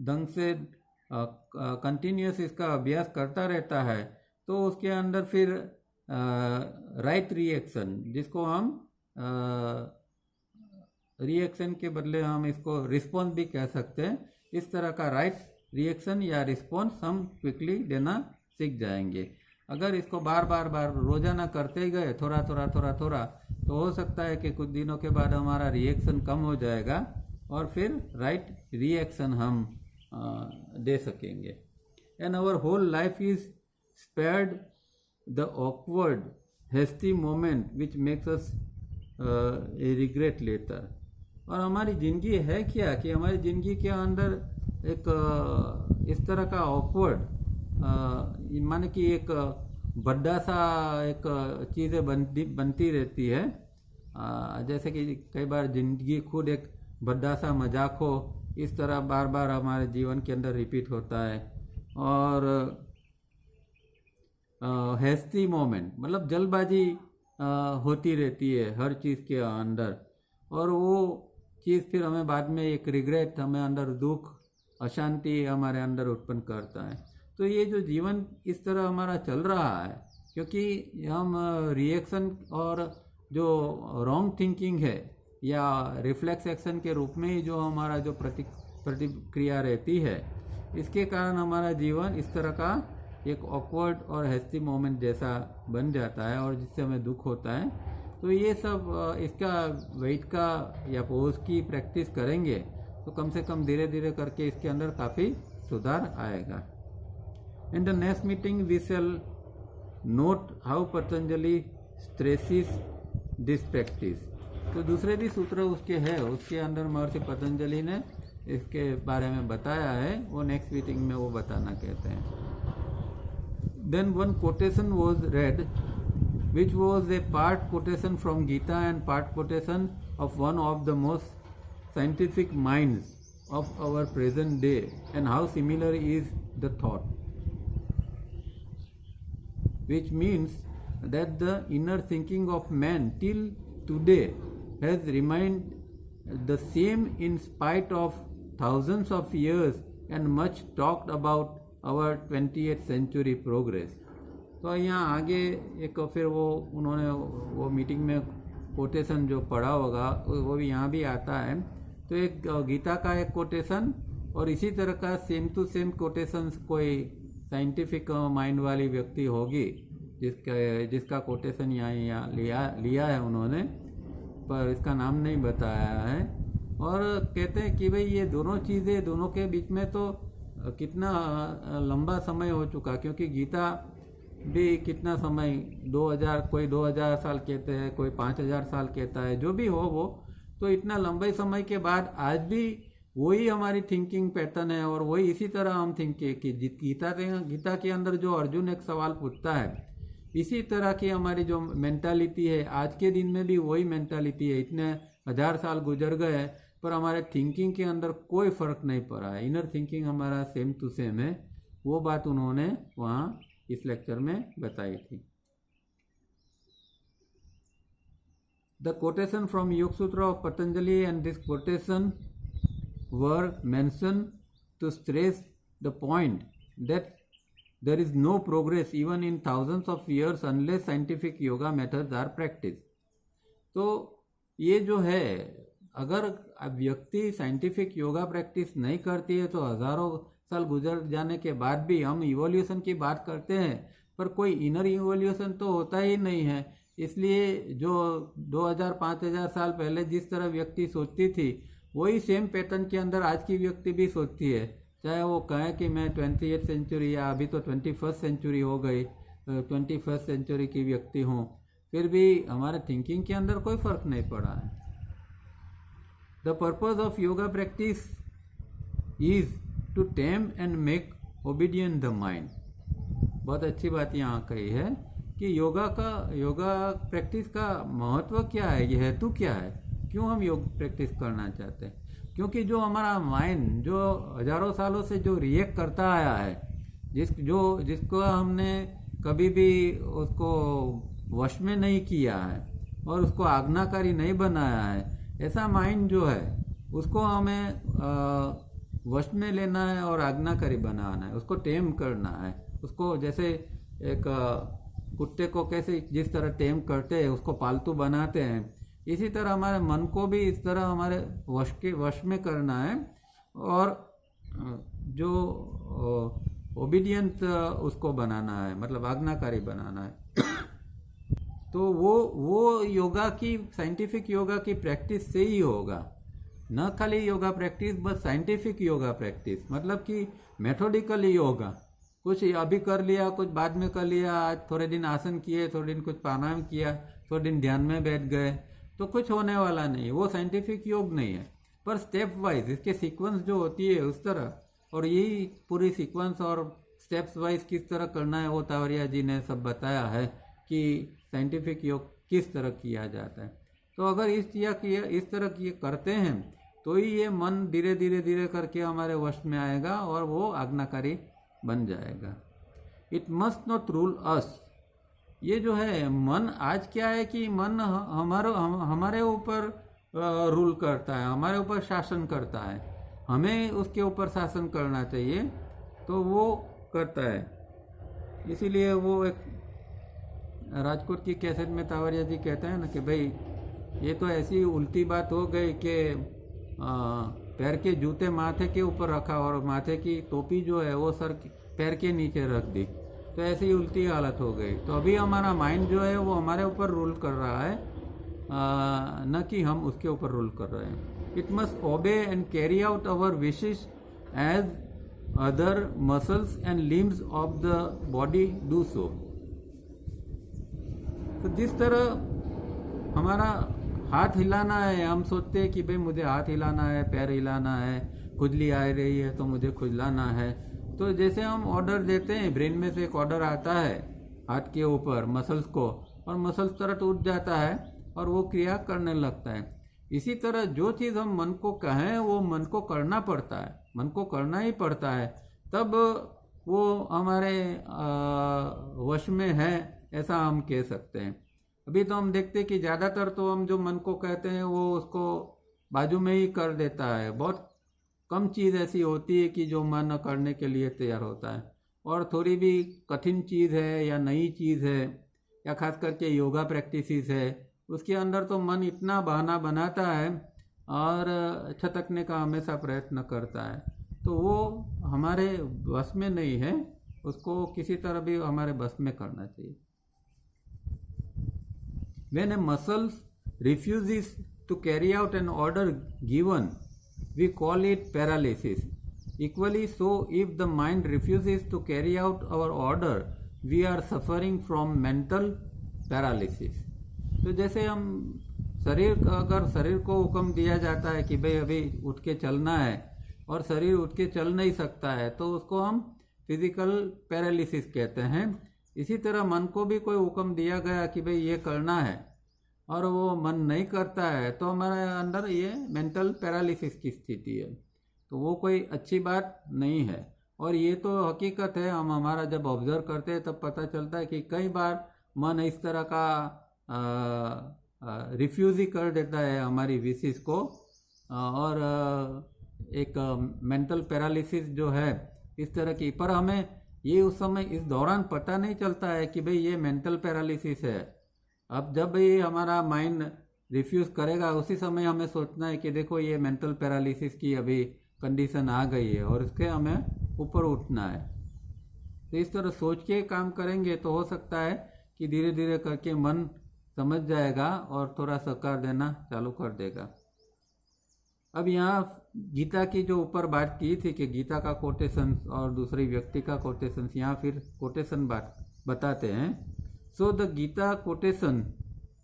ढंग से कंटिन्यूस इसका अभ्यास करता रहता है तो उसके अंदर फिर राइट रिएक्शन, जिसको हम रिएक्शन के बदले हम इसको रिस्पॉन्स भी कह सकते हैं, इस तरह का राइट रिएक्शन या रिस्पॉन्स हम क्विकली देना सीख जाएंगे। अगर इसको बार बार रोजाना करते गए थोड़ा थोड़ा तो हो सकता है कि कुछ दिनों के बाद हमारा रिएक्शन कम हो जाएगा और फिर राइट रिएक्शन हम दे सकेंगे। And our whole life is spared the awkward hasty moment which makes us regret later. और हमारी ज़िंदगी है क्या कि हमारी ज़िंदगी के अंदर एक इस तरह का ऑकवर्ड माने कि एक बड़ा सा एक चीज़ें बनती रहती है, जैसे कि कई बार ज़िंदगी खुद एक बड़ा सा मजाक हो, इस तरह बार बार हमारे जीवन के अंदर रिपीट होता है। और हैस्टी मोमेंट मतलब जल्दबाजी होती रहती है हर चीज़ के अंदर, और वो चीज़ फिर हमें बाद में एक रिग्रेट, हमें अंदर दुख, अशांति हमारे अंदर उत्पन्न करता है। तो ये जो जीवन इस तरह हमारा चल रहा है क्योंकि हम रिएक्शन और जो रॉन्ग थिंकिंग है या रिफ्लेक्स एक्शन के रूप में ही जो हमारा जो प्रतिक्रिया रहती है, इसके कारण हमारा जीवन इस तरह का एक ऑकवर्ड और हैस्टी मोमेंट जैसा बन जाता है और जिससे हमें दुख होता है। तो ये सब इसका वेट का या पोज की प्रैक्टिस करेंगे तो कम से कम धीरे धीरे करके इसके अंदर काफ़ी सुधार आएगा। In the next meeting we shall note how Patanjali stresses this practice। तो दूसरे भी सूत्र उसके हैं, उसके अंदर महर्षि पतंजलि ने इसके बारे में बताया है, वो नेक्स्ट मीटिंग में वो बताना कहते हैं। Then one quotation was read which was a part quotation from Gita and part quotation of one of the most scientific minds of our present day, and how similar is the thought, which means that the inner thinking of man till today has remained the same in spite of thousands of years and much talked about our 20th century progress. तो यहाँ आगे एक फिर वो उन्होंने वो मीटिंग में कोटेशन जो पढ़ा होगा वो भी यहाँ भी आता है। तो एक गीता का एक कोटेशन और इसी तरह का सेम टू सेम कोटेशन कोई साइंटिफिक माइंड वाली व्यक्ति होगी जिसका कोटेशन यहाँ लिया है उन्होंने, पर इसका नाम नहीं बताया है। और कहते हैं कि भाई ये दोनों चीज़ें दोनों के बीच में तो कितना लंबा समय हो चुका, क्योंकि गीता भी कितना समय 2000 कोई 2000 साल कहते हैं, कोई 5000 साल कहता है, जो भी हो वो तो इतना लंबे समय के बाद आज भी वही हमारी थिंकिंग पैटर्न है और वही इसी तरह हम थिंकिंग कि गीता के अंदर जो अर्जुन एक सवाल पूछता है इसी तरह की हमारी जो मेंटालिटी है आज के दिन में भी वही मेंटालिटी है। इतने 1000 साल गुजर गए पर हमारे थिंकिंग के अंदर कोई फर्क नहीं पड़ा है, इनर थिंकिंग हमारा सेम टू सेम है। वो बात उन्होंने वहाँ इस लेक्चर में बताई थी। The quotation from Yoga Sutra of Patanjali and this quotation were mention to stress the point that there is no progress even in thousands of years unless scientific yoga methods are practiced। तो ये जो है अगर व्यक्ति साइंटिफिक योगा प्रैक्टिस नहीं करती है तो हज़ारों साल गुजर जाने के बाद भी हम इवोल्यूशन की बात करते हैं पर कोई इनर इवोल्यूशन तो होता ही नहीं है। इसलिए जो 2000-5000 साल पहले जिस तरह व्यक्ति सोचती थी वही सेम पैटर्न के अंदर आज की व्यक्ति भी सोचती है, चाहे वो कहे कि मैं 20th सेंचुरी या अभी तो 21st सेंचुरी हो गई 21st सेंचुरी की व्यक्ति हूँ, फिर भी हमारे थिंकिंग के अंदर कोई फर्क नहीं पड़ा है। The purpose of yoga practice is to tame and make obedient the mind. बहुत अच्छी बात यहाँ कही है कि योगा प्रैक्टिस का महत्व क्या है, ये हेतु क्या है, क्यों हम योग प्रैक्टिस करना चाहते हैं। क्योंकि जो हमारा माइंड जो हजारों सालों से जो रिएक्ट करता आया है, जिसको हमने कभी भी उसको वश में नहीं किया है और उसको आज्ञाकारी नहीं बनाया है, ऐसा माइंड जो है उसको हमें वश में लेना है और आज्ञाकारी बनाना है, उसको टेम करना है। उसको जैसे एक कुत्ते को कैसे जिस तरह टेम करते हैं उसको पालतू बनाते हैं, इसी तरह हमारे मन को भी इस तरह हमारे वश में करना है और जो ओबीडियंट उसको बनाना है, मतलब आज्ञाकारी बनाना है। तो वो योगा की साइंटिफिक योगा की प्रैक्टिस से ही होगा, न खाली योगा प्रैक्टिस बस साइंटिफिक योगा प्रैक्टिस, मतलब कि मेथोडिकली योगा, कुछ अभी कर लिया कुछ बाद में कर लिया, आज थोड़े दिन आसन किए, थोड़े दिन कुछ प्राणायाम किया, थोड़े दिन ध्यान में बैठ गए तो कुछ होने वाला नहीं, वो साइंटिफिक योग नहीं है। पर स्टेप वाइज इसके सीक्वेंस जो होती है उस तरह, और यही पूरी सीक्वेंस और स्टेप्स वाइज किस तरह करना है वो तावरिया जी ने सब बताया है कि साइंटिफिक योग किस तरह किया जाता है। तो अगर इस तरह करते हैं तो ही ये मन धीरे धीरे करके हमारे वश में आएगा और वो आज्ञाकारी बन जाएगा। इट मस्ट नॉट रूल अस। ये जो है मन आज क्या है कि मन हमारे ऊपर रूल करता है, हमारे ऊपर शासन करता है, हमें उसके ऊपर शासन करना चाहिए तो वो करता है। इसीलिए वो एक राजकोट की कैसेट में तावरिया जी कहते हैं ना कि भाई ये तो ऐसी उल्टी बात हो गई कि पैर के जूते माथे के ऊपर रखा और माथे की टोपी जो है वो सर पैर के नीचे रख दी, तो ऐसी उल्टी हालत हो गई। तो अभी हमारा माइंड जो है वो हमारे ऊपर रूल कर रहा है, न कि हम उसके ऊपर रूल कर रहे हैं। It must obey and carry out our wishes as other muscles and limbs of the body do so. तो जिस तरह हमारा हाथ हिलाना है, हम सोचते हैं कि भाई मुझे हाथ हिलाना है, पैर हिलाना है, खुजली आ रही है तो मुझे खुजलाना है। तो जैसे हम ऑर्डर देते हैं, ब्रेन में से एक ऑर्डर आता है हाथ के ऊपर मसल्स को और मसल्स तरह टूट जाता है और वो क्रिया करने लगता है। इसी तरह जो चीज़ हम मन को कहें वो मन को करना पड़ता है, मन को करना ही पड़ता है, तब वो हमारे वश में है, ऐसा हम कह सकते हैं। अभी तो हम देखते हैं कि ज़्यादातर तो हम जो मन को कहते हैं वो उसको बाजू में ही कर देता है। बहुत कम चीज़ ऐसी होती है कि जो मन करने के लिए तैयार होता है, और थोड़ी भी कठिन चीज़ है या नई चीज़ है या खास करके योगा प्रैक्टिसेस है, उसके अंदर तो मन इतना बहाना बनाता है और छटकने का हमेशा प्रयत्न करता है। तो वो हमारे बस में नहीं है, उसको किसी तरह भी हमारे बस में करना चाहिए। When a muscle refuses to carry out an order given, we call it paralysis. Equally so, if the mind refuses to carry out our order, we are suffering from mental paralysis. तो जैसे हम अगर शरीर को हुक्म दिया जाता है कि भाई अभी उठ के चलना है और शरीर उठ के चल नहीं सकता है, तो उसको हम फिजिकल पैरालिसिस कहते हैं। इसी तरह मन को भी कोई हुक्म दिया गया कि भाई ये करना है और वो मन नहीं करता है, तो हमारे अंदर ये मेंटल पैरालिसिस की स्थिति है। तो वो कोई अच्छी बात नहीं है, और ये तो हकीकत है। हम हमारा जब ऑब्जर्व करते हैं तब पता चलता है कि कई बार मन इस तरह का रिफ्यूज ही कर देता है हमारी विशेष को, और एक मेंटल पैरालिसिस जो है इस तरह की, पर हमें ये उस समय इस दौरान पता नहीं चलता है कि भाई ये मेंटल पैरालिसिस है। अब जब भी हमारा माइंड रिफ्यूज़ करेगा उसी समय हमें सोचना है कि देखो ये मेंटल पैरालिसिस की अभी कंडीशन आ गई है और उसके हमें ऊपर उठना है। तो इस तरह सोच के काम करेंगे तो हो सकता है कि धीरे धीरे करके मन समझ जाएगा और थोड़ा सहकार देना चालू कर देगा। अब यहाँ गीता की जो ऊपर बात की थी कि गीता का कोटेशन और दूसरी व्यक्ति का कोटेशन, यहाँ फिर कोटेशन बात बताते हैं। So the Gita quotation,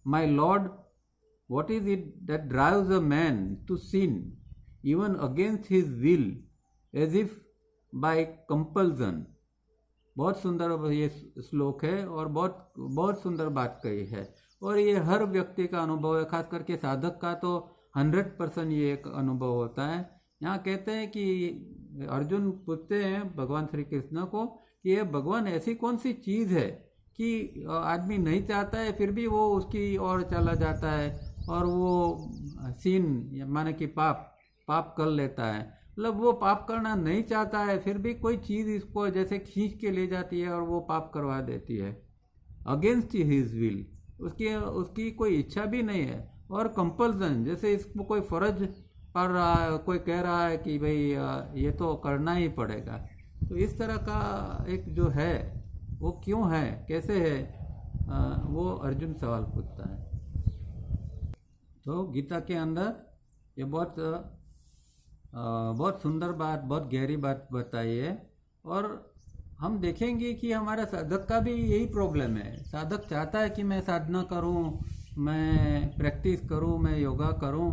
my lord, what is it that drives a man to sin even against his will as if by compulsion. बहुत सुंदर ये श्लोक है और बहुत बहुत सुंदर बात कही है, और ये हर व्यक्ति का अनुभव है, खास करके साधक का तो 100% ये एक अनुभव होता है। यहाँ कहते हैं कि अर्जुन पूछते हैं भगवान श्री कृष्ण को कि ये भगवान ऐसी कौन सी चीज़ है कि आदमी नहीं चाहता है फिर भी वो उसकी ओर चला जाता है और वो सीन माने कि पाप कर लेता है। मतलब वो पाप करना नहीं चाहता है फिर भी कोई चीज़ इसको जैसे खींच के ले जाती है और वो पाप करवा देती है अगेंस्ट हिज विल। उसकी कोई इच्छा भी नहीं है, और कंपल्सन जैसे इसको कोई फर्ज पड़ रहा है, कोई कह रहा है कि भाई ये तो करना ही पड़ेगा। तो इस तरह का एक जो है वो क्यों है, कैसे है, वो अर्जुन सवाल पूछता है। तो गीता के अंदर ये बहुत सुंदर बात, बहुत गहरी बात बताई है, और हम देखेंगे कि हमारा साधक का भी यही प्रॉब्लम है। साधक चाहता है कि मैं साधना करूं, मैं प्रैक्टिस करूं, मैं योगा करूं,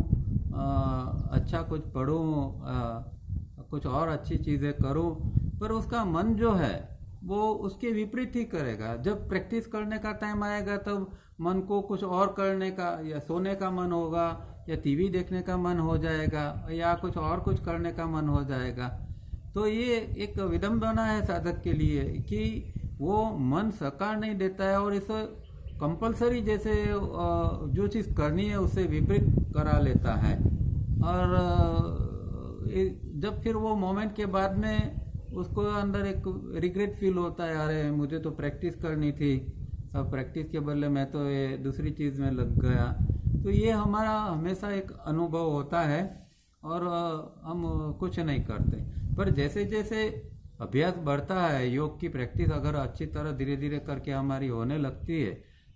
अच्छा कुछ पढ़ूं, कुछ और अच्छी चीज़ें करूं, पर उसका मन जो है वो उसके विपरीत ही करेगा। जब प्रैक्टिस करने का टाइम आएगा तब मन को कुछ और करने का, या सोने का मन होगा, या टीवी देखने का मन हो जाएगा, या कुछ और कुछ करने का मन हो जाएगा। तो ये एक विडंबना है साधक के लिए कि वो मन सहकार नहीं देता है और इसे कंपलसरी जैसे जो चीज़ करनी है उससे विपरीत करा लेता है। और जब फिर वो मोमेंट के बाद में उसको अंदर एक रिग्रेट फील होता है, अरे मुझे तो प्रैक्टिस करनी थी, अब प्रैक्टिस के बदले मैं तो ये दूसरी चीज़ में लग गया। तो ये हमारा हमेशा एक अनुभव होता है और हम कुछ नहीं करते। पर जैसे जैसे अभ्यास बढ़ता है, योग की प्रैक्टिस अगर अच्छी तरह धीरे धीरे करके हमारी होने लगती है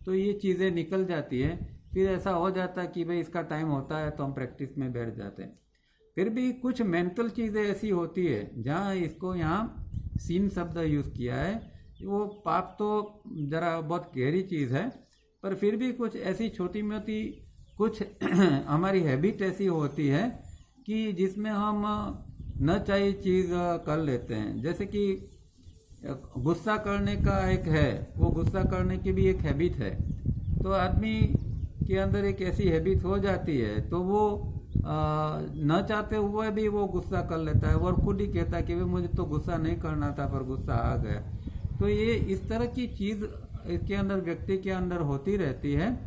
तो ये चीज़ें निकल जाती है। फिर ऐसा हो जाता है कि भाई इसका टाइम होता है तो हम प्रैक्टिस में बैठ जाते हैं। फिर भी कुछ मेंटल चीज़ें ऐसी होती है जहाँ इसको यहाँ सीन शब्द यूज़ किया है। वो पाप तो ज़रा बहुत गहरी चीज़ है, पर फिर भी कुछ ऐसी छोटी मोटी कुछ हमारी हैबिट ऐसी होती है कि जिसमें हम न चाहिए चीज़ कर लेते हैं। जैसे कि गुस्सा करने का एक है, वो गुस्सा करने की भी एक हैबिट है। तो आदमी के अंदर एक ऐसी हैबिट हो जाती है, तो वो न चाहते हुए भी वो गुस्सा कर लेता है और खुद ही कहता है कि भाई मुझे तो गुस्सा नहीं करना था पर गुस्सा आ गया। तो ये इस तरह की चीज़ इसके अंदर, व्यक्ति के अंदर होती रहती है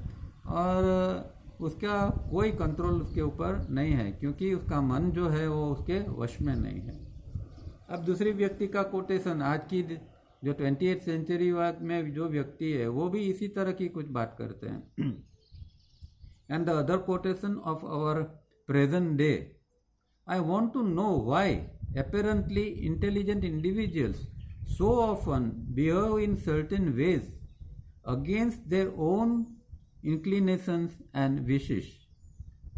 और उसका कोई कंट्रोल उसके ऊपर नहीं है, क्योंकि उसका मन जो है वो उसके वश में नहीं है। अब दूसरी व्यक्ति का कोटेशन, आज की जो 28th सेंचुरी में जो व्यक्ति है वो भी इसी तरह की कुछ बात करते हैं। And the other quotation of our present day, I want to know why apparently intelligent individuals so often behave in certain ways against their own inclinations and wishes।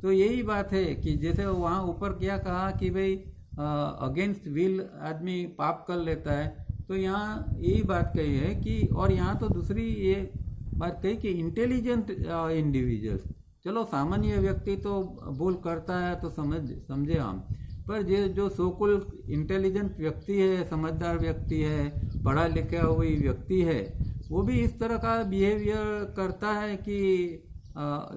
तो यही बात है कि जैसे वहाँ ऊपर क्या कहा कि भाई अगेंस्ट विल आदमी पाप कर लेता है, तो यहाँ यही बात कही है कि, और यहाँ तो दूसरी ये बात कही कि इंटेलिजेंट इंडिविजुअल्स, चलो सामान्य व्यक्ति तो भूल करता है तो समझे हम, पर जो सोकुल इंटेलिजेंट व्यक्ति है, समझदार व्यक्ति है, पढ़ा लिखा हुई व्यक्ति है, वो भी इस तरह का बिहेवियर करता है कि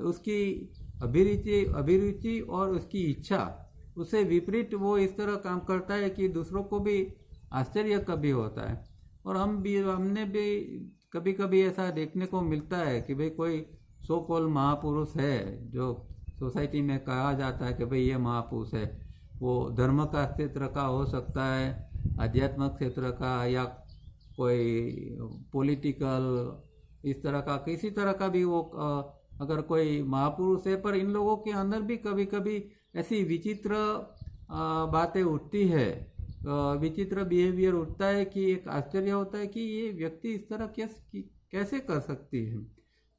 उसकी अभिरुचि और उसकी इच्छा उससे विपरीत वो इस तरह काम करता है कि दूसरों को भी आश्चर्य कभी होता है। और हमने भी कभी कभी ऐसा देखने को मिलता है कि भाई कोई सो कॉल महापुरुष है जो सोसाइटी में कहा जाता है कि भाई ये महापुरुष है, वो धर्म का क्षेत्र का हो सकता है, आध्यात्मिक क्षेत्र का, या कोई पॉलिटिकल, इस तरह का किसी तरह का भी वो अगर कोई महापुरुष है, पर इन लोगों के अंदर भी कभी कभी ऐसी विचित्र बातें उठती है, विचित्र बिहेवियर उठता है कि एक आश्चर्य होता है कि ये व्यक्ति इस तरह कैसे कर सकती है।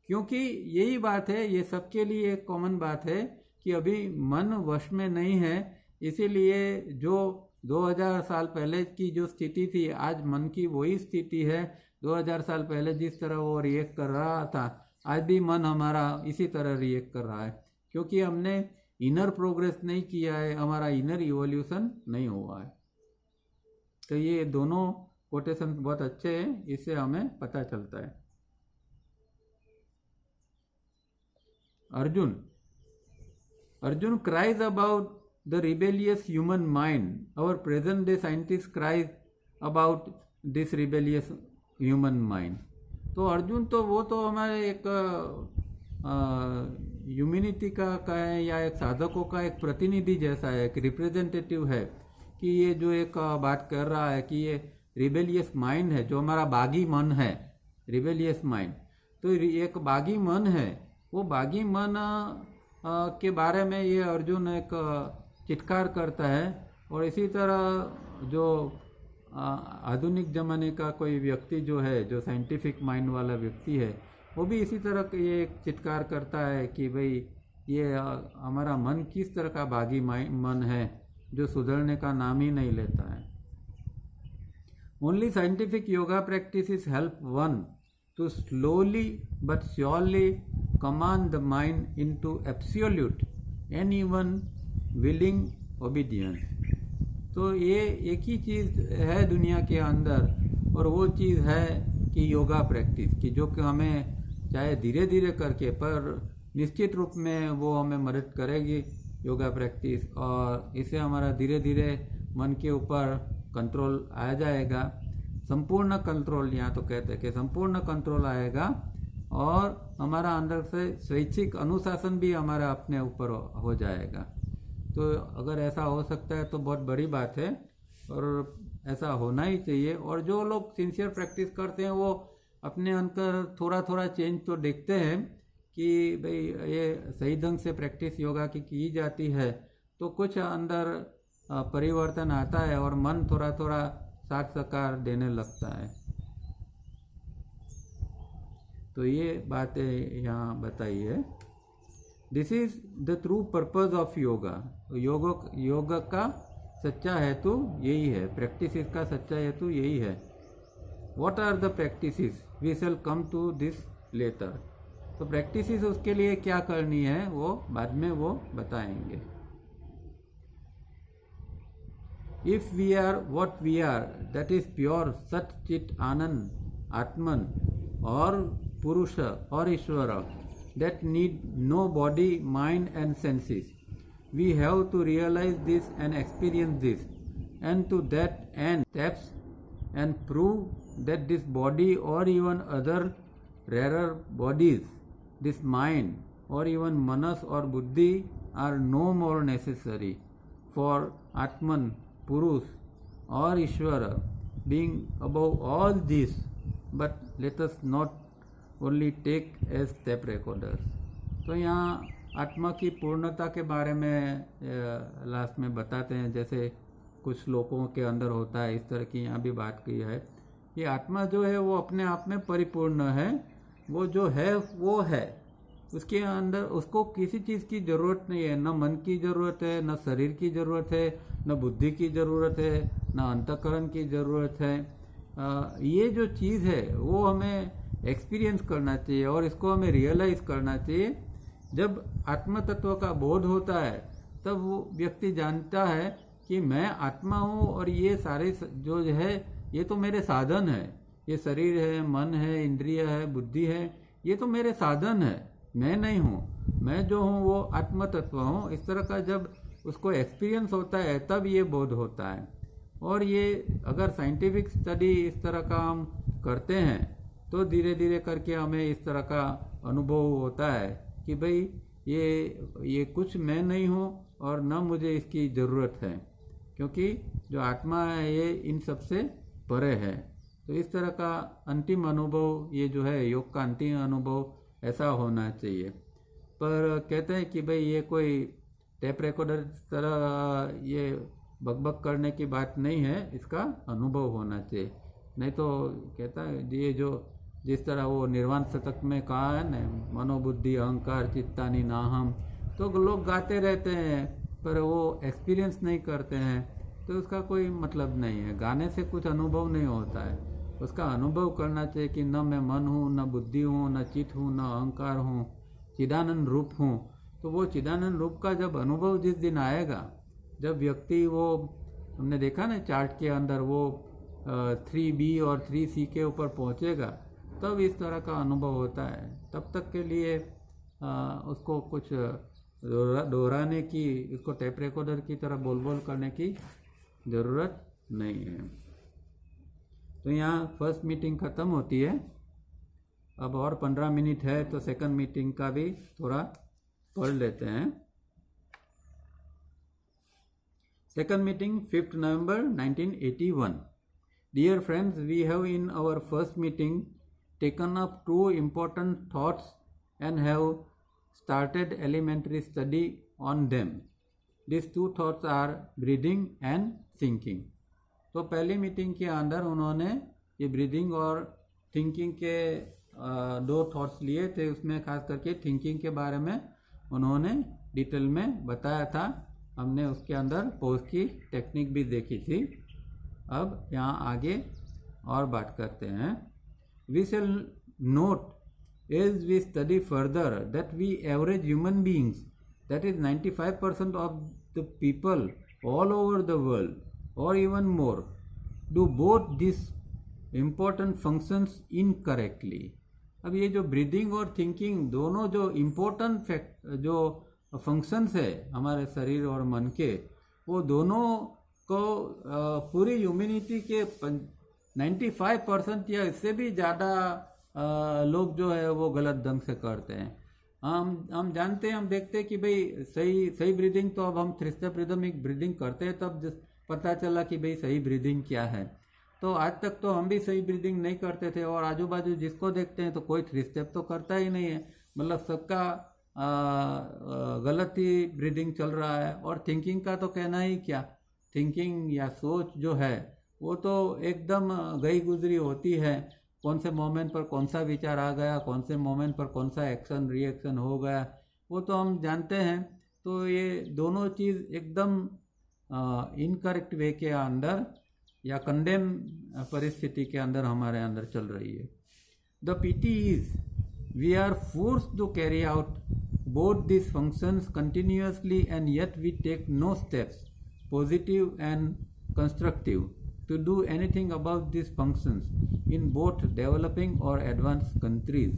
क्योंकि यही बात है, ये सबके लिए एक कॉमन बात है कि अभी मन वश में नहीं है, इसीलिए जो 2000 साल पहले की जो स्थिति थी, आज मन की वही स्थिति है। 2000 साल पहले जिस तरह वो रिएक्ट कर रहा था, आज भी मन हमारा इसी तरह रिएक्ट कर रहा है, क्योंकि हमने इनर प्रोग्रेस नहीं किया है, हमारा इनर इवोल्यूशन नहीं हुआ है। तो ये दोनों कोटेशन बहुत अच्छे हैं, इससे हमें पता चलता है। Arjun cries about the rebellious human mind. Our present day scientists cries about this rebellious human mind. तो अर्जुन तो वो तो हमारे एक ह्यूमैनिटी का है, या एक साधकों का एक प्रतिनिधि जैसा है, एक रिप्रेजेंटेटिव है, कि ये जो एक बात कर रहा है कि ये रिबेलियस माइंड है, जो हमारा बागी मन है, रिबेलियस माइंड। तो एक बागी मन है, वो बागी मन के बारे में ये अर्जुन एक चित्कार करता है। और इसी तरह जो आधुनिक ज़माने का कोई व्यक्ति जो है, जो साइंटिफिक माइंड वाला व्यक्ति है, वो भी इसी तरह ये एक चित्कार करता है कि भाई ये हमारा मन किस तरह का बागी मन है, जो सुधरने का नाम ही नहीं लेता है। Only scientific yoga practices help one to slowly but surely command the mind into absolute and even willing obedience। तो ये एक ही चीज़ है दुनिया के अंदर, और वो चीज़ है कि योगा प्रैक्टिस की, जो कि हमें चाहे धीरे धीरे करके, पर निश्चित रूप में वो हमें मदद करेगी योगा प्रैक्टिस, और इससे हमारा धीरे धीरे मन के ऊपर कंट्रोल आ जाएगा। संपूर्ण कंट्रोल, यहाँ तो कहते हैं कि संपूर्ण कंट्रोल आएगा, और हमारा अंदर से स्वैच्छिक अनुशासन भी हमारा अपने ऊपर हो जाएगा। तो अगर ऐसा हो सकता है तो बहुत बड़ी बात है, और ऐसा होना ही चाहिए। और जो लोग सिंसियर प्रैक्टिस करते हैं वो अपने अंदर थोड़ा थोड़ा चेंज तो देखते हैं कि भाई ये सही ढंग से प्रैक्टिस योगा की जाती है, तो कुछ अंदर परिवर्तन आता है और मन थोड़ा थोड़ा साकार देने लगता है। तो ये बातें यहाँ बताई है। This is the true purpose of yoga. योग का सच्चा हेतु यही है, प्रैक्टिस का सच्चा हेतु यही है। What are the practices, we shall come to this later. तो प्रैक्टिसेस उसके लिए क्या करनी है वो बाद में वो बताएंगे। If we are what we are, that is pure Sat Chit Anand Atman, or Purusha or Ishvara that need no body, mind and senses. We have to realize this and experience this, and to that end steps and prove that this body or even other rarer bodies, this mind or even manas or buddhi are no more necessary. For Atman, Purush or Ishvara being above all this, but let us not only take as tape recorders. तो यहाँ आत्मा की पूर्णता के बारे में लास्ट में बताते हैं, जैसे कुछ लोगों के अंदर होता है, इस तरह की यहाँ भी बात की है कि आत्मा जो है वो अपने आप में परिपूर्ण है, वो जो है वो है, उसके अंदर उसको किसी चीज़ की ज़रूरत नहीं है, न मन की ज़रूरत है, न शरीर की ज़रूरत है, न बुद्धि की ज़रूरत है, न अंतःकरण की ज़रूरत है। ये जो चीज़ है वो हमें एक्सपीरियंस करना चाहिए और इसको हमें रियलाइज़ करना चाहिए। जब आत्म तत्व का बोध होता है तब वो व्यक्ति जानता है कि मैं आत्मा हूँ और ये सारे जो है ये तो मेरे साधन है, ये शरीर है, मन है, इंद्रिय है, बुद्धि है, ये तो मेरे साधन है, मैं नहीं हूँ, मैं जो हूँ वो आत्म तत्व हूँ। इस तरह का जब उसको एक्सपीरियंस होता है तब ये बोध होता है। और ये अगर साइंटिफिक स्टडी इस तरह का हम करते हैं तो धीरे धीरे करके हमें इस तरह का अनुभव होता है कि भाई ये कुछ मैं नहीं हूँ और न मुझे इसकी ज़रूरत है, क्योंकि जो आत्मा है ये इन सबसे परे है। तो इस तरह का अंतिम अनुभव ये जो है योग का अंतिम अनुभव ऐसा होना चाहिए। पर कहते हैं कि भाई ये कोई टेप रिकॉर्डर तरह ये बकबक करने की बात नहीं है, इसका अनुभव होना चाहिए। नहीं तो कहता है ये जो जिस तरह वो निर्वाण शतक में कहा है ना, मनोबुद्धि अहंकार चित्तानि नाहम, तो लोग गाते रहते हैं पर वो एक्सपीरियंस नहीं करते हैं, तो उसका कोई मतलब नहीं है। गाने से कुछ अनुभव नहीं होता है, उसका अनुभव करना चाहिए कि न मैं मन हूँ, न बुद्धि हूँ, न चित्त हूँ, न अहंकार हूँ, चिदानंद रूप हूँ। तो वो चिदानंद रूप का जब अनुभव जिस दिन आएगा, जब व्यक्ति वो हमने देखा ना चार्ट के अंदर वो 3B और 3C के ऊपर पहुँचेगा, तब इस तरह का अनुभव होता है। तब तक के लिए उसको कुछ दोहराने की, इसको टेप रिकॉर्डर की तरह बोल करने की ज़रूरत नहीं है। तो यहाँ फर्स्ट मीटिंग ख़त्म होती है। अब और 15 मिनट है तो सेकंड मीटिंग का भी थोड़ा पढ़ लेते हैं। Second meeting, 5th November 1981. Dear friends, we have in our first meeting taken up two important thoughts and have started elementary study on them. These two thoughts are breathing and thinking. तो पहली मीटिंग के अंदर उन्होंने ये ब्रीदिंग और थिंकिंग के दो थॉट्स लिए थे, उसमें खास करके थिंकिंग के बारे में उन्होंने डिटेल में बताया था। हमने उसके अंदर पोज की टेक्निक भी देखी थी। अब यहाँ आगे और बात करते हैं। We shall note as we study further that we average human beings, that is 95% of the people all over the world और even more do both this important functions incorrectly. अब ये जो ब्रीदिंग और थिंकिंग दोनों जो इम्पोर्टेंट जो फंक्शंस है हमारे शरीर और मन के, वो दोनों को पूरी ह्यूमैनिटी के 95% या इससे भी ज़्यादा लोग जो है वो गलत ढंग से करते हैं। हम जानते हैं, हम देखते हैं कि भाई सही ब्रीदिंग तो अब हम 3 स्टेप रिदमिक ब्रीदिंग करते हैं, तब पता चला कि भाई सही ब्रीदिंग क्या है। तो आज तक तो हम भी सही ब्रीदिंग नहीं करते थे और आजू बाजू जिसको देखते हैं तो कोई 3 स्टेप तो करता ही नहीं है, मतलब सबका गलत ही ब्रीदिंग चल रहा है। और थिंकिंग का तो कहना ही क्या, थिंकिंग या सोच जो है वो तो एकदम गई गुजरी होती है। कौन से मोमेंट पर कौन सा विचार आ गया, कौन से मोमेंट पर कौन सा एक्शन रिएक्शन हो गया, वो तो हम जानते हैं। तो ये दोनों चीज़ एकदम इनकरेक्ट वे के अंदर या कंडेम परिस्थिति के अंदर हमारे अंदर चल रही है। The pity is we are forced to carry out both these functions continuously and yet we take no steps positive and constructive to do anything about these functions in both developing और advanced countries.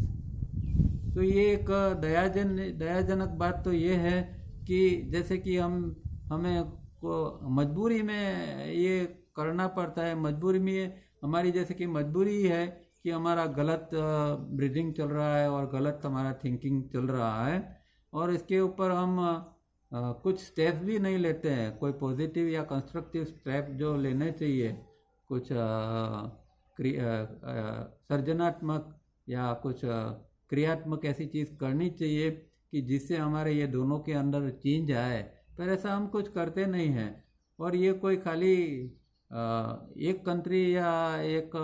तो ये एक दयाजनक बात तो ये है कि जैसे कि हमें को मजबूरी में ये करना पड़ता है, मजबूरी में हमारी जैसे कि मजबूरी है कि हमारा गलत ब्रीदिंग चल रहा है और गलत हमारा थिंकिंग चल रहा है, और इसके ऊपर हम कुछ स्टेप्स भी नहीं लेते हैं, कोई पॉजिटिव या कंस्ट्रक्टिव स्टेप जो लेने चाहिए, कुछ सर्जनात्मक या कुछ क्रियात्मक ऐसी चीज़ करनी चाहिए कि जिससे हमारे ये दोनों के अंदर चेंज आए, पर ऐसा हम कुछ करते नहीं हैं। और ये कोई खाली एक कंट्री या एक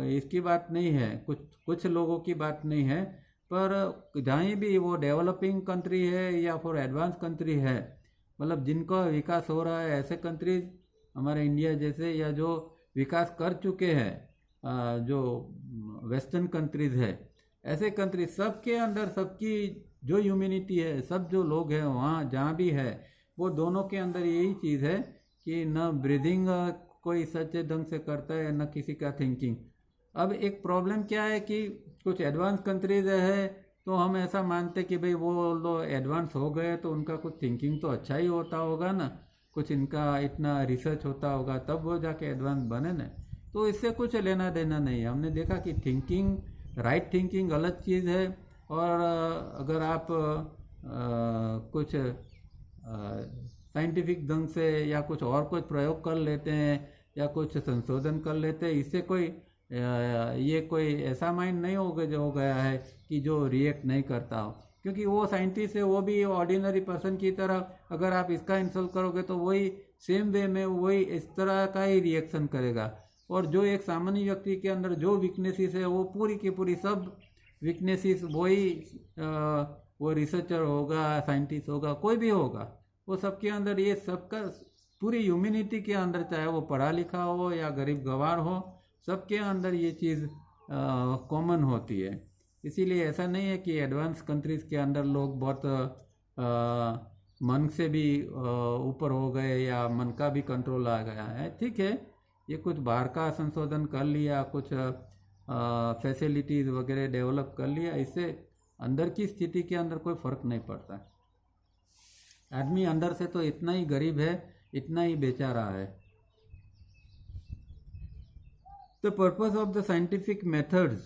इसकी बात नहीं है, कुछ लोगों की बात नहीं है, पर जहाँ भी वो डेवलपिंग कंट्री है या फिर एडवांस कंट्री है, मतलब जिनका विकास हो रहा है, ऐसे कंट्रीज हमारे इंडिया जैसे या जो विकास कर चुके हैं जो वेस्टर्न कंट्रीज है, ऐसे कंट्री सबके अंदर सबकी जो ह्यूमैनिटी है, सब जो लोग हैं वहाँ जहाँ भी है, वो दोनों के अंदर यही चीज़ है कि न ब्रीदिंग कोई सच्चे ढंग से करता है, न किसी का थिंकिंग। अब एक प्रॉब्लम क्या है कि कुछ एडवांस कंट्रीज है तो हम ऐसा मानते कि भाई वो लोग एडवांस हो गए तो उनका कुछ थिंकिंग तो अच्छा ही होता होगा ना, कुछ इनका इतना रिसर्च होता होगा तब वो जाके एडवांस बने ना। तो इससे कुछ लेना देना नहीं है। हमने देखा कि थिंकिंग, राइट थिंकिंग गलत चीज़ है, और अगर आप कुछ साइंटिफिक ढंग से या कुछ और कुछ प्रयोग कर लेते हैं या कुछ संशोधन कर लेते हैं, इससे कोई ये कोई ऐसा माइंड नहीं हो गया है कि जो रिएक्ट नहीं करता हो, क्योंकि वो साइंटिस्ट है, वो भी ऑर्डिनरी पर्सन की तरह अगर आप इसका इंसल्ट करोगे तो वही सेम वे में वही इस तरह का ही रिएक्शन करेगा। और जो एक सामान्य व्यक्ति के अंदर जो वीकनेसेस है वो पूरी की पूरी सब वीकनेसेस वही वो रिसर्चर होगा, साइंटिस्ट होगा, कोई भी होगा, वो सबके अंदर ये सबका पूरी ह्यूमैनिटी के अंदर, चाहे वो पढ़ा लिखा हो या गरीब गवार हो, सबके अंदर ये चीज़ कॉमन होती है। इसीलिए ऐसा नहीं है कि एडवांस कंट्रीज़ के अंदर लोग बहुत मन से भी ऊपर हो गए या मन का भी कंट्रोल आ गया है। ठीक है, ये कुछ बाहर का संशोधन कर लिया, कुछ फैसिलिटीज़ वगैरह डेवलप कर लिया, इससे अंदर की स्थिति के अंदर कोई फ़र्क नहीं पड़ता। आदमी अंदर से तो इतना ही गरीब है, इतना ही बेचारा है। The purpose of the scientific methods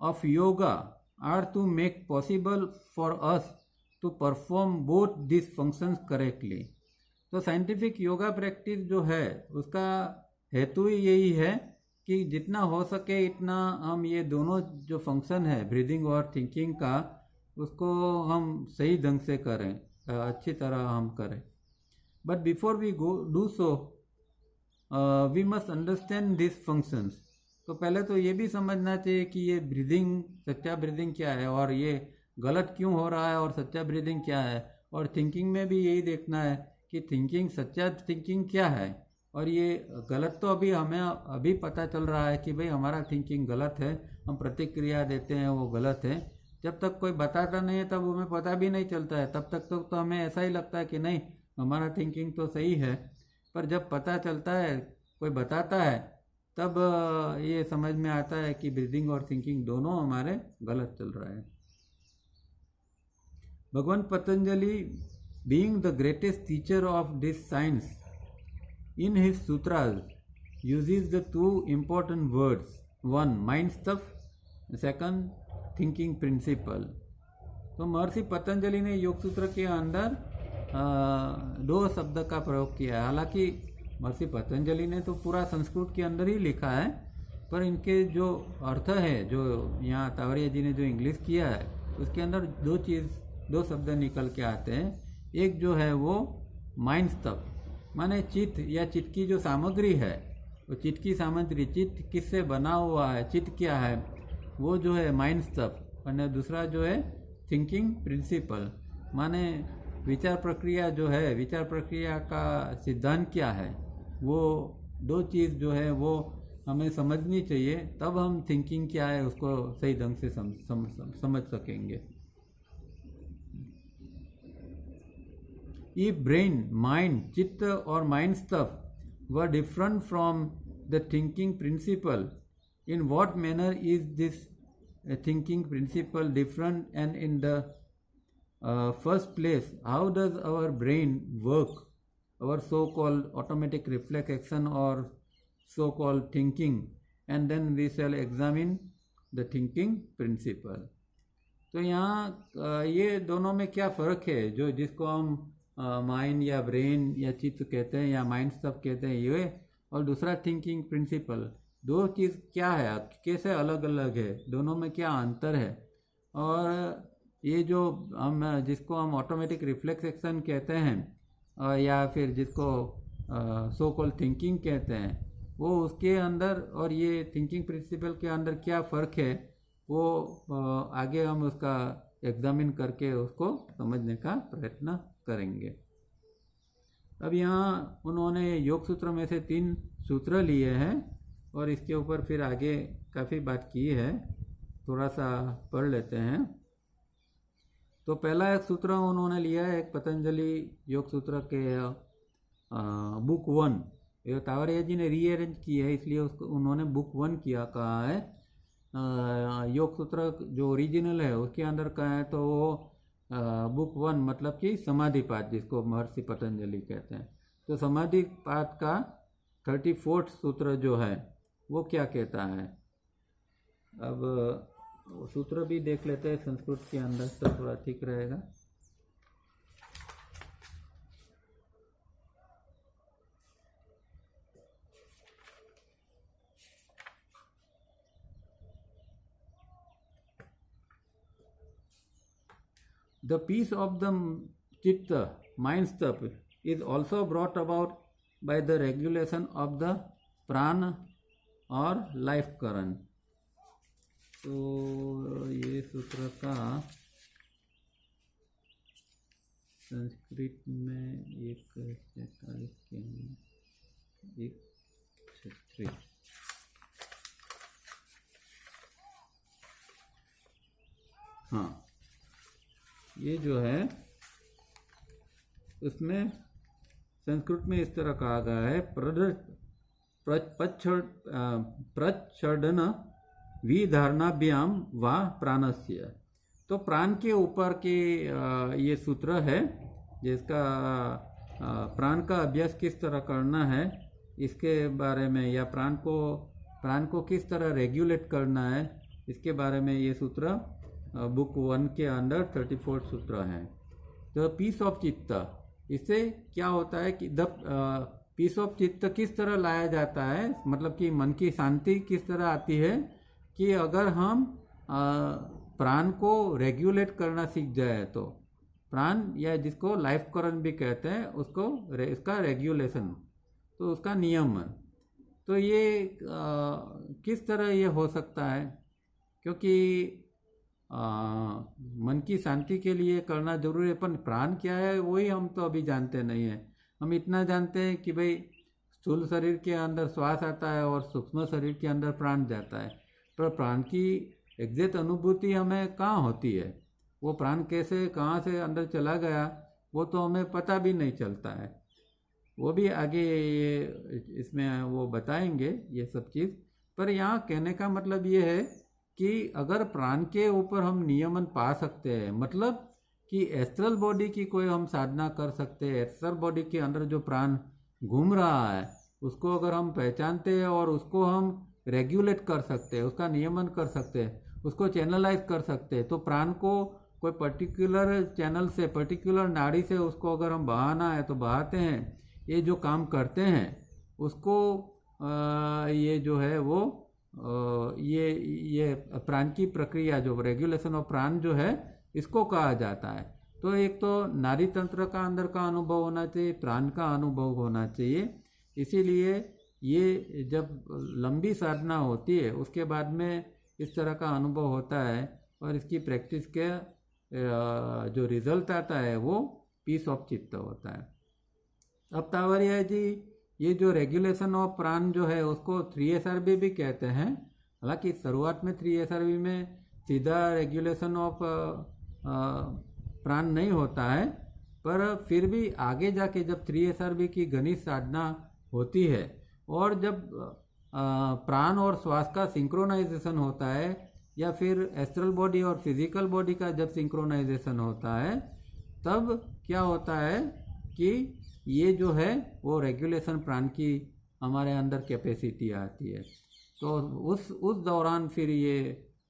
of yoga are to make possible for us to perform both these functions correctly. तो साइंटिफिक योगा प्रैक्टिस जो है उसका हेतु ही यही है कि जितना हो सके इतना हम ये दोनों जो फंक्शन है ब्रीदिंग और थिंकिंग का, उसको हम सही ढंग से करें, अच्छी तरह हम करें। But before we do so we must understand this functions. तो पहले तो ये भी समझना चाहिए कि ये ब्रीदिंग, सच्चा ब्रीदिंग क्या है और ये गलत क्यों हो रहा है और सच्चा ब्रीदिंग क्या है। और थिंकिंग में भी यही देखना है कि थिंकिंग, सच्चा थिंकिंग क्या है और ये गलत। तो अभी पता चल रहा है कि भाई हमारा थिंकिंग गलत है, हम प्रतिक्रिया देते हैं वो गलत है। जब तक कोई बताता नहीं है तब हमें पता भी नहीं चलता है, तब तक तो हमें ऐसा ही लगता है कि नहीं हमारा थिंकिंग तो सही है। पर जब पता चलता है, कोई बताता है, तब ये समझ में आता है कि ब्रीदिंग और थिंकिंग दोनों हमारे गलत चल रहा है। भगवान Patanjali, being the greatest teacher of this science, in his sutras uses the two important words, one mind stuff, second thinking principle। तो महर्षि पतंजलि ने योग सूत्र के अंदर दो शब्द का प्रयोग किया है। हालांकि महर्षि पतंजलि ने तो पूरा संस्कृत के अंदर ही लिखा है, पर इनके जो अर्थ है, जो यहाँ तावड़िया जी ने जो इंग्लिश किया है, उसके अंदर दो शब्द निकल के आते हैं। एक जो है वो माइंड स्टफ, माने चित्त या चित्त की जो सामग्री है, वो चित्त की सामग्री, चित्त किससे बना हुआ है, चित्त क्या है, वो जो है माइंड स्टफ। और दूसरा जो है थिंकिंग प्रिंसिपल, माने विचार प्रक्रिया जो है, विचार प्रक्रिया का सिद्धांत क्या है। वो दो चीज़ जो है वो हमें समझनी चाहिए, तब हम थिंकिंग क्या है उसको सही ढंग से समझ सकेंगे। If brain, mind, चित्त और mind stuff were different from the thinking principle. In what manner is this thinking principle different, and in the first place, how does our brain work, our so-called automatic reflex action or so-called thinking, and then we shall examine the thinking principle. तो यहाँ ये दोनों में क्या फ़र्क है, जो जिसको हम माइंड या ब्रेन या चित्त कहते हैं या माइंड सब कहते हैं ये, और दूसरा थिंकिंग प्रिंसिपल, दो चीज़ क्या है, कैसे अलग अलग है, दोनों में क्या अंतर है। और ये जो हम जिसको हम ऑटोमेटिक रिफ्लेक्स एक्शन कहते हैं या फिर जिसको सो कॉल्ड थिंकिंग कहते हैं, वो उसके अंदर और ये थिंकिंग प्रिंसिपल के अंदर क्या फ़र्क है, वो आगे हम उसका एग्जामिन करके उसको समझने का प्रयत्न करेंगे। अब यहाँ उन्होंने योग सूत्र में से 3 सूत्र लिए हैं और इसके ऊपर फिर आगे काफ़ी बात की है, थोड़ा सा पढ़ लेते हैं। तो पहला एक सूत्र उन्होंने लिया है एक पतंजलि योग सूत्र के बुक 1, ये तावरिया जी ने रीअरेंज की है इसलिए उसको उन्होंने बुक 1 किया कहा है। योग सूत्र जो ओरिजिनल है उसके अंदर का है तो वो बुक 1 मतलब कि समाधिपात, जिसको महर्षि पतंजलि कहते हैं। तो समाधिपात का 34th सूत्र जो है वो क्या कहता है, अब सूत्र भी देख लेते हैं संस्कृत के अंदर तो थोड़ा ठीक रहेगा। The peace of the chitta, mind stuff, is also brought about by the regulation of the prana और life current. तो ये सूत्र का संस्कृत में 1:46 के 1:36। हाँ, ये जो है उसमें संस्कृत में इस तरह कहा गया है, प्रच्छन्न विधारणाभ्याम व प्राणस्य। तो प्राण के ऊपर के ये सूत्र है जिसका प्राण का अभ्यास किस तरह करना है इसके बारे में, या प्राण को किस तरह रेगुलेट करना है इसके बारे में ये सूत्र बुक 1 के अंदर 34th सूत्र है। तो पीस ऑफ चित्त, इससे क्या होता है कि द पीस ऑफ चित्त किस तरह लाया जाता है, मतलब कि मन की शांति किस तरह आती है कि अगर हम प्राण को रेगुलेट करना सीख जाए तो प्राण या जिसको लाइफ करंट भी कहते हैं उसको इसका रेगुलेशन, तो उसका नियमन, तो ये किस तरह ये हो सकता है, क्योंकि मन की शांति के लिए करना जरूरी है, पर प्राण क्या है वही हम तो अभी जानते नहीं है। हम इतना जानते हैं कि भाई स्थूल शरीर के अंदर श्वास आता है और सूक्ष्म शरीर के अंदर प्राण जाता है, पर प्राण की एग्जैक्ट अनुभूति हमें कहाँ होती है, वो प्राण कैसे कहाँ से अंदर चला गया वो तो हमें पता भी नहीं चलता है। वो भी आगे ये इसमें वो बताएंगे ये सब चीज़। पर यहाँ कहने का मतलब ये है कि अगर प्राण के ऊपर हम नियमन पा सकते हैं, मतलब कि एस्ट्रल बॉडी की कोई हम साधना कर सकते हैं, एस्ट्रल बॉडी के अंदर जो प्राण घूम रहा है उसको अगर हम पहचानते हैं और उसको हम रेगुलेट कर सकते हैं, उसका नियमन कर सकते हैं, उसको चैनलाइज कर सकते हैं, तो प्राण को कोई पर्टिकुलर चैनल से पर्टिकुलर नाड़ी से उसको अगर हम बहाना है तो बहाते हैं, ये जो काम करते हैं उसको ये जो है वो ये प्राण की प्रक्रिया जो रेगुलेशन ऑफ प्राण जो है इसको कहा जाता है। तो एक तो नाड़ी तंत्र का अंदर का अनुभव होना चाहिए, प्राण का अनुभव होना चाहिए। इसीलिए ये जब लंबी साधना होती है उसके बाद में इस तरह का अनुभव होता है और इसकी प्रैक्टिस के जो रिजल्ट आता है वो पीस ऑफ चित्त होता है। अब तावरिया जी ये जो रेगुलेशन ऑफ प्राण जो है उसको 3SRB भी कहते हैं। हालांकि शुरुआत में 3SRB में सीधा रेगुलेशन ऑफ प्राण नहीं होता है, पर फिर भी आगे जाके जब 3SRB की घनिष्ठ साधना होती है। और जब प्राण और श्वास का सिंक्रोनाइजेशन होता है या फिर एस्ट्रल बॉडी और फिजिकल बॉडी का जब सिंक्रोनाइजेशन होता है, तब क्या होता है कि ये जो है वो रेगुलेशन प्राण की हमारे अंदर कैपेसिटी आती है। तो उस दौरान फिर ये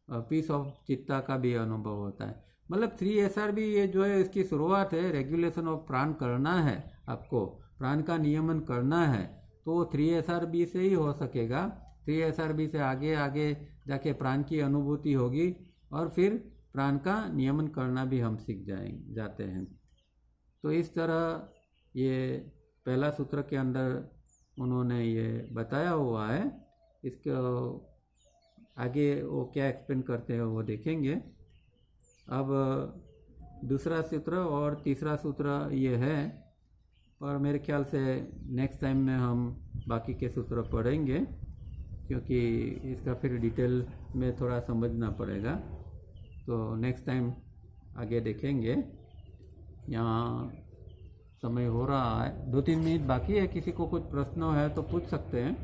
पीस ऑफ चित्ता का भी अनुभव होता है। मतलब 3SRB ये जो है इसकी शुरुआत है, रेगुलेशन ऑफ प्राण करना है, आपको प्राण का नियमन करना है तो वो 3SRB से ही हो सकेगा। 3SRB से आगे आगे जाके प्राण की अनुभूति होगी और फिर प्राण का नियमन करना भी हम सीख जाते हैं। तो इस तरह ये पहला सूत्र के अंदर उन्होंने ये बताया हुआ है। इसको आगे वो क्या एक्सप्लेन करते हैं वो देखेंगे। अब दूसरा सूत्र और तीसरा सूत्र ये है, और मेरे ख्याल से नेक्स्ट टाइम में हम बाकी के सूत्र पढ़ेंगे, क्योंकि इसका फिर डिटेल में थोड़ा समझना पड़ेगा। तो नेक्स्ट टाइम आगे देखेंगे। यहाँ समय हो रहा है, 2-3 मिनट बाकी है। किसी को कुछ प्रश्न है तो पूछ सकते हैं।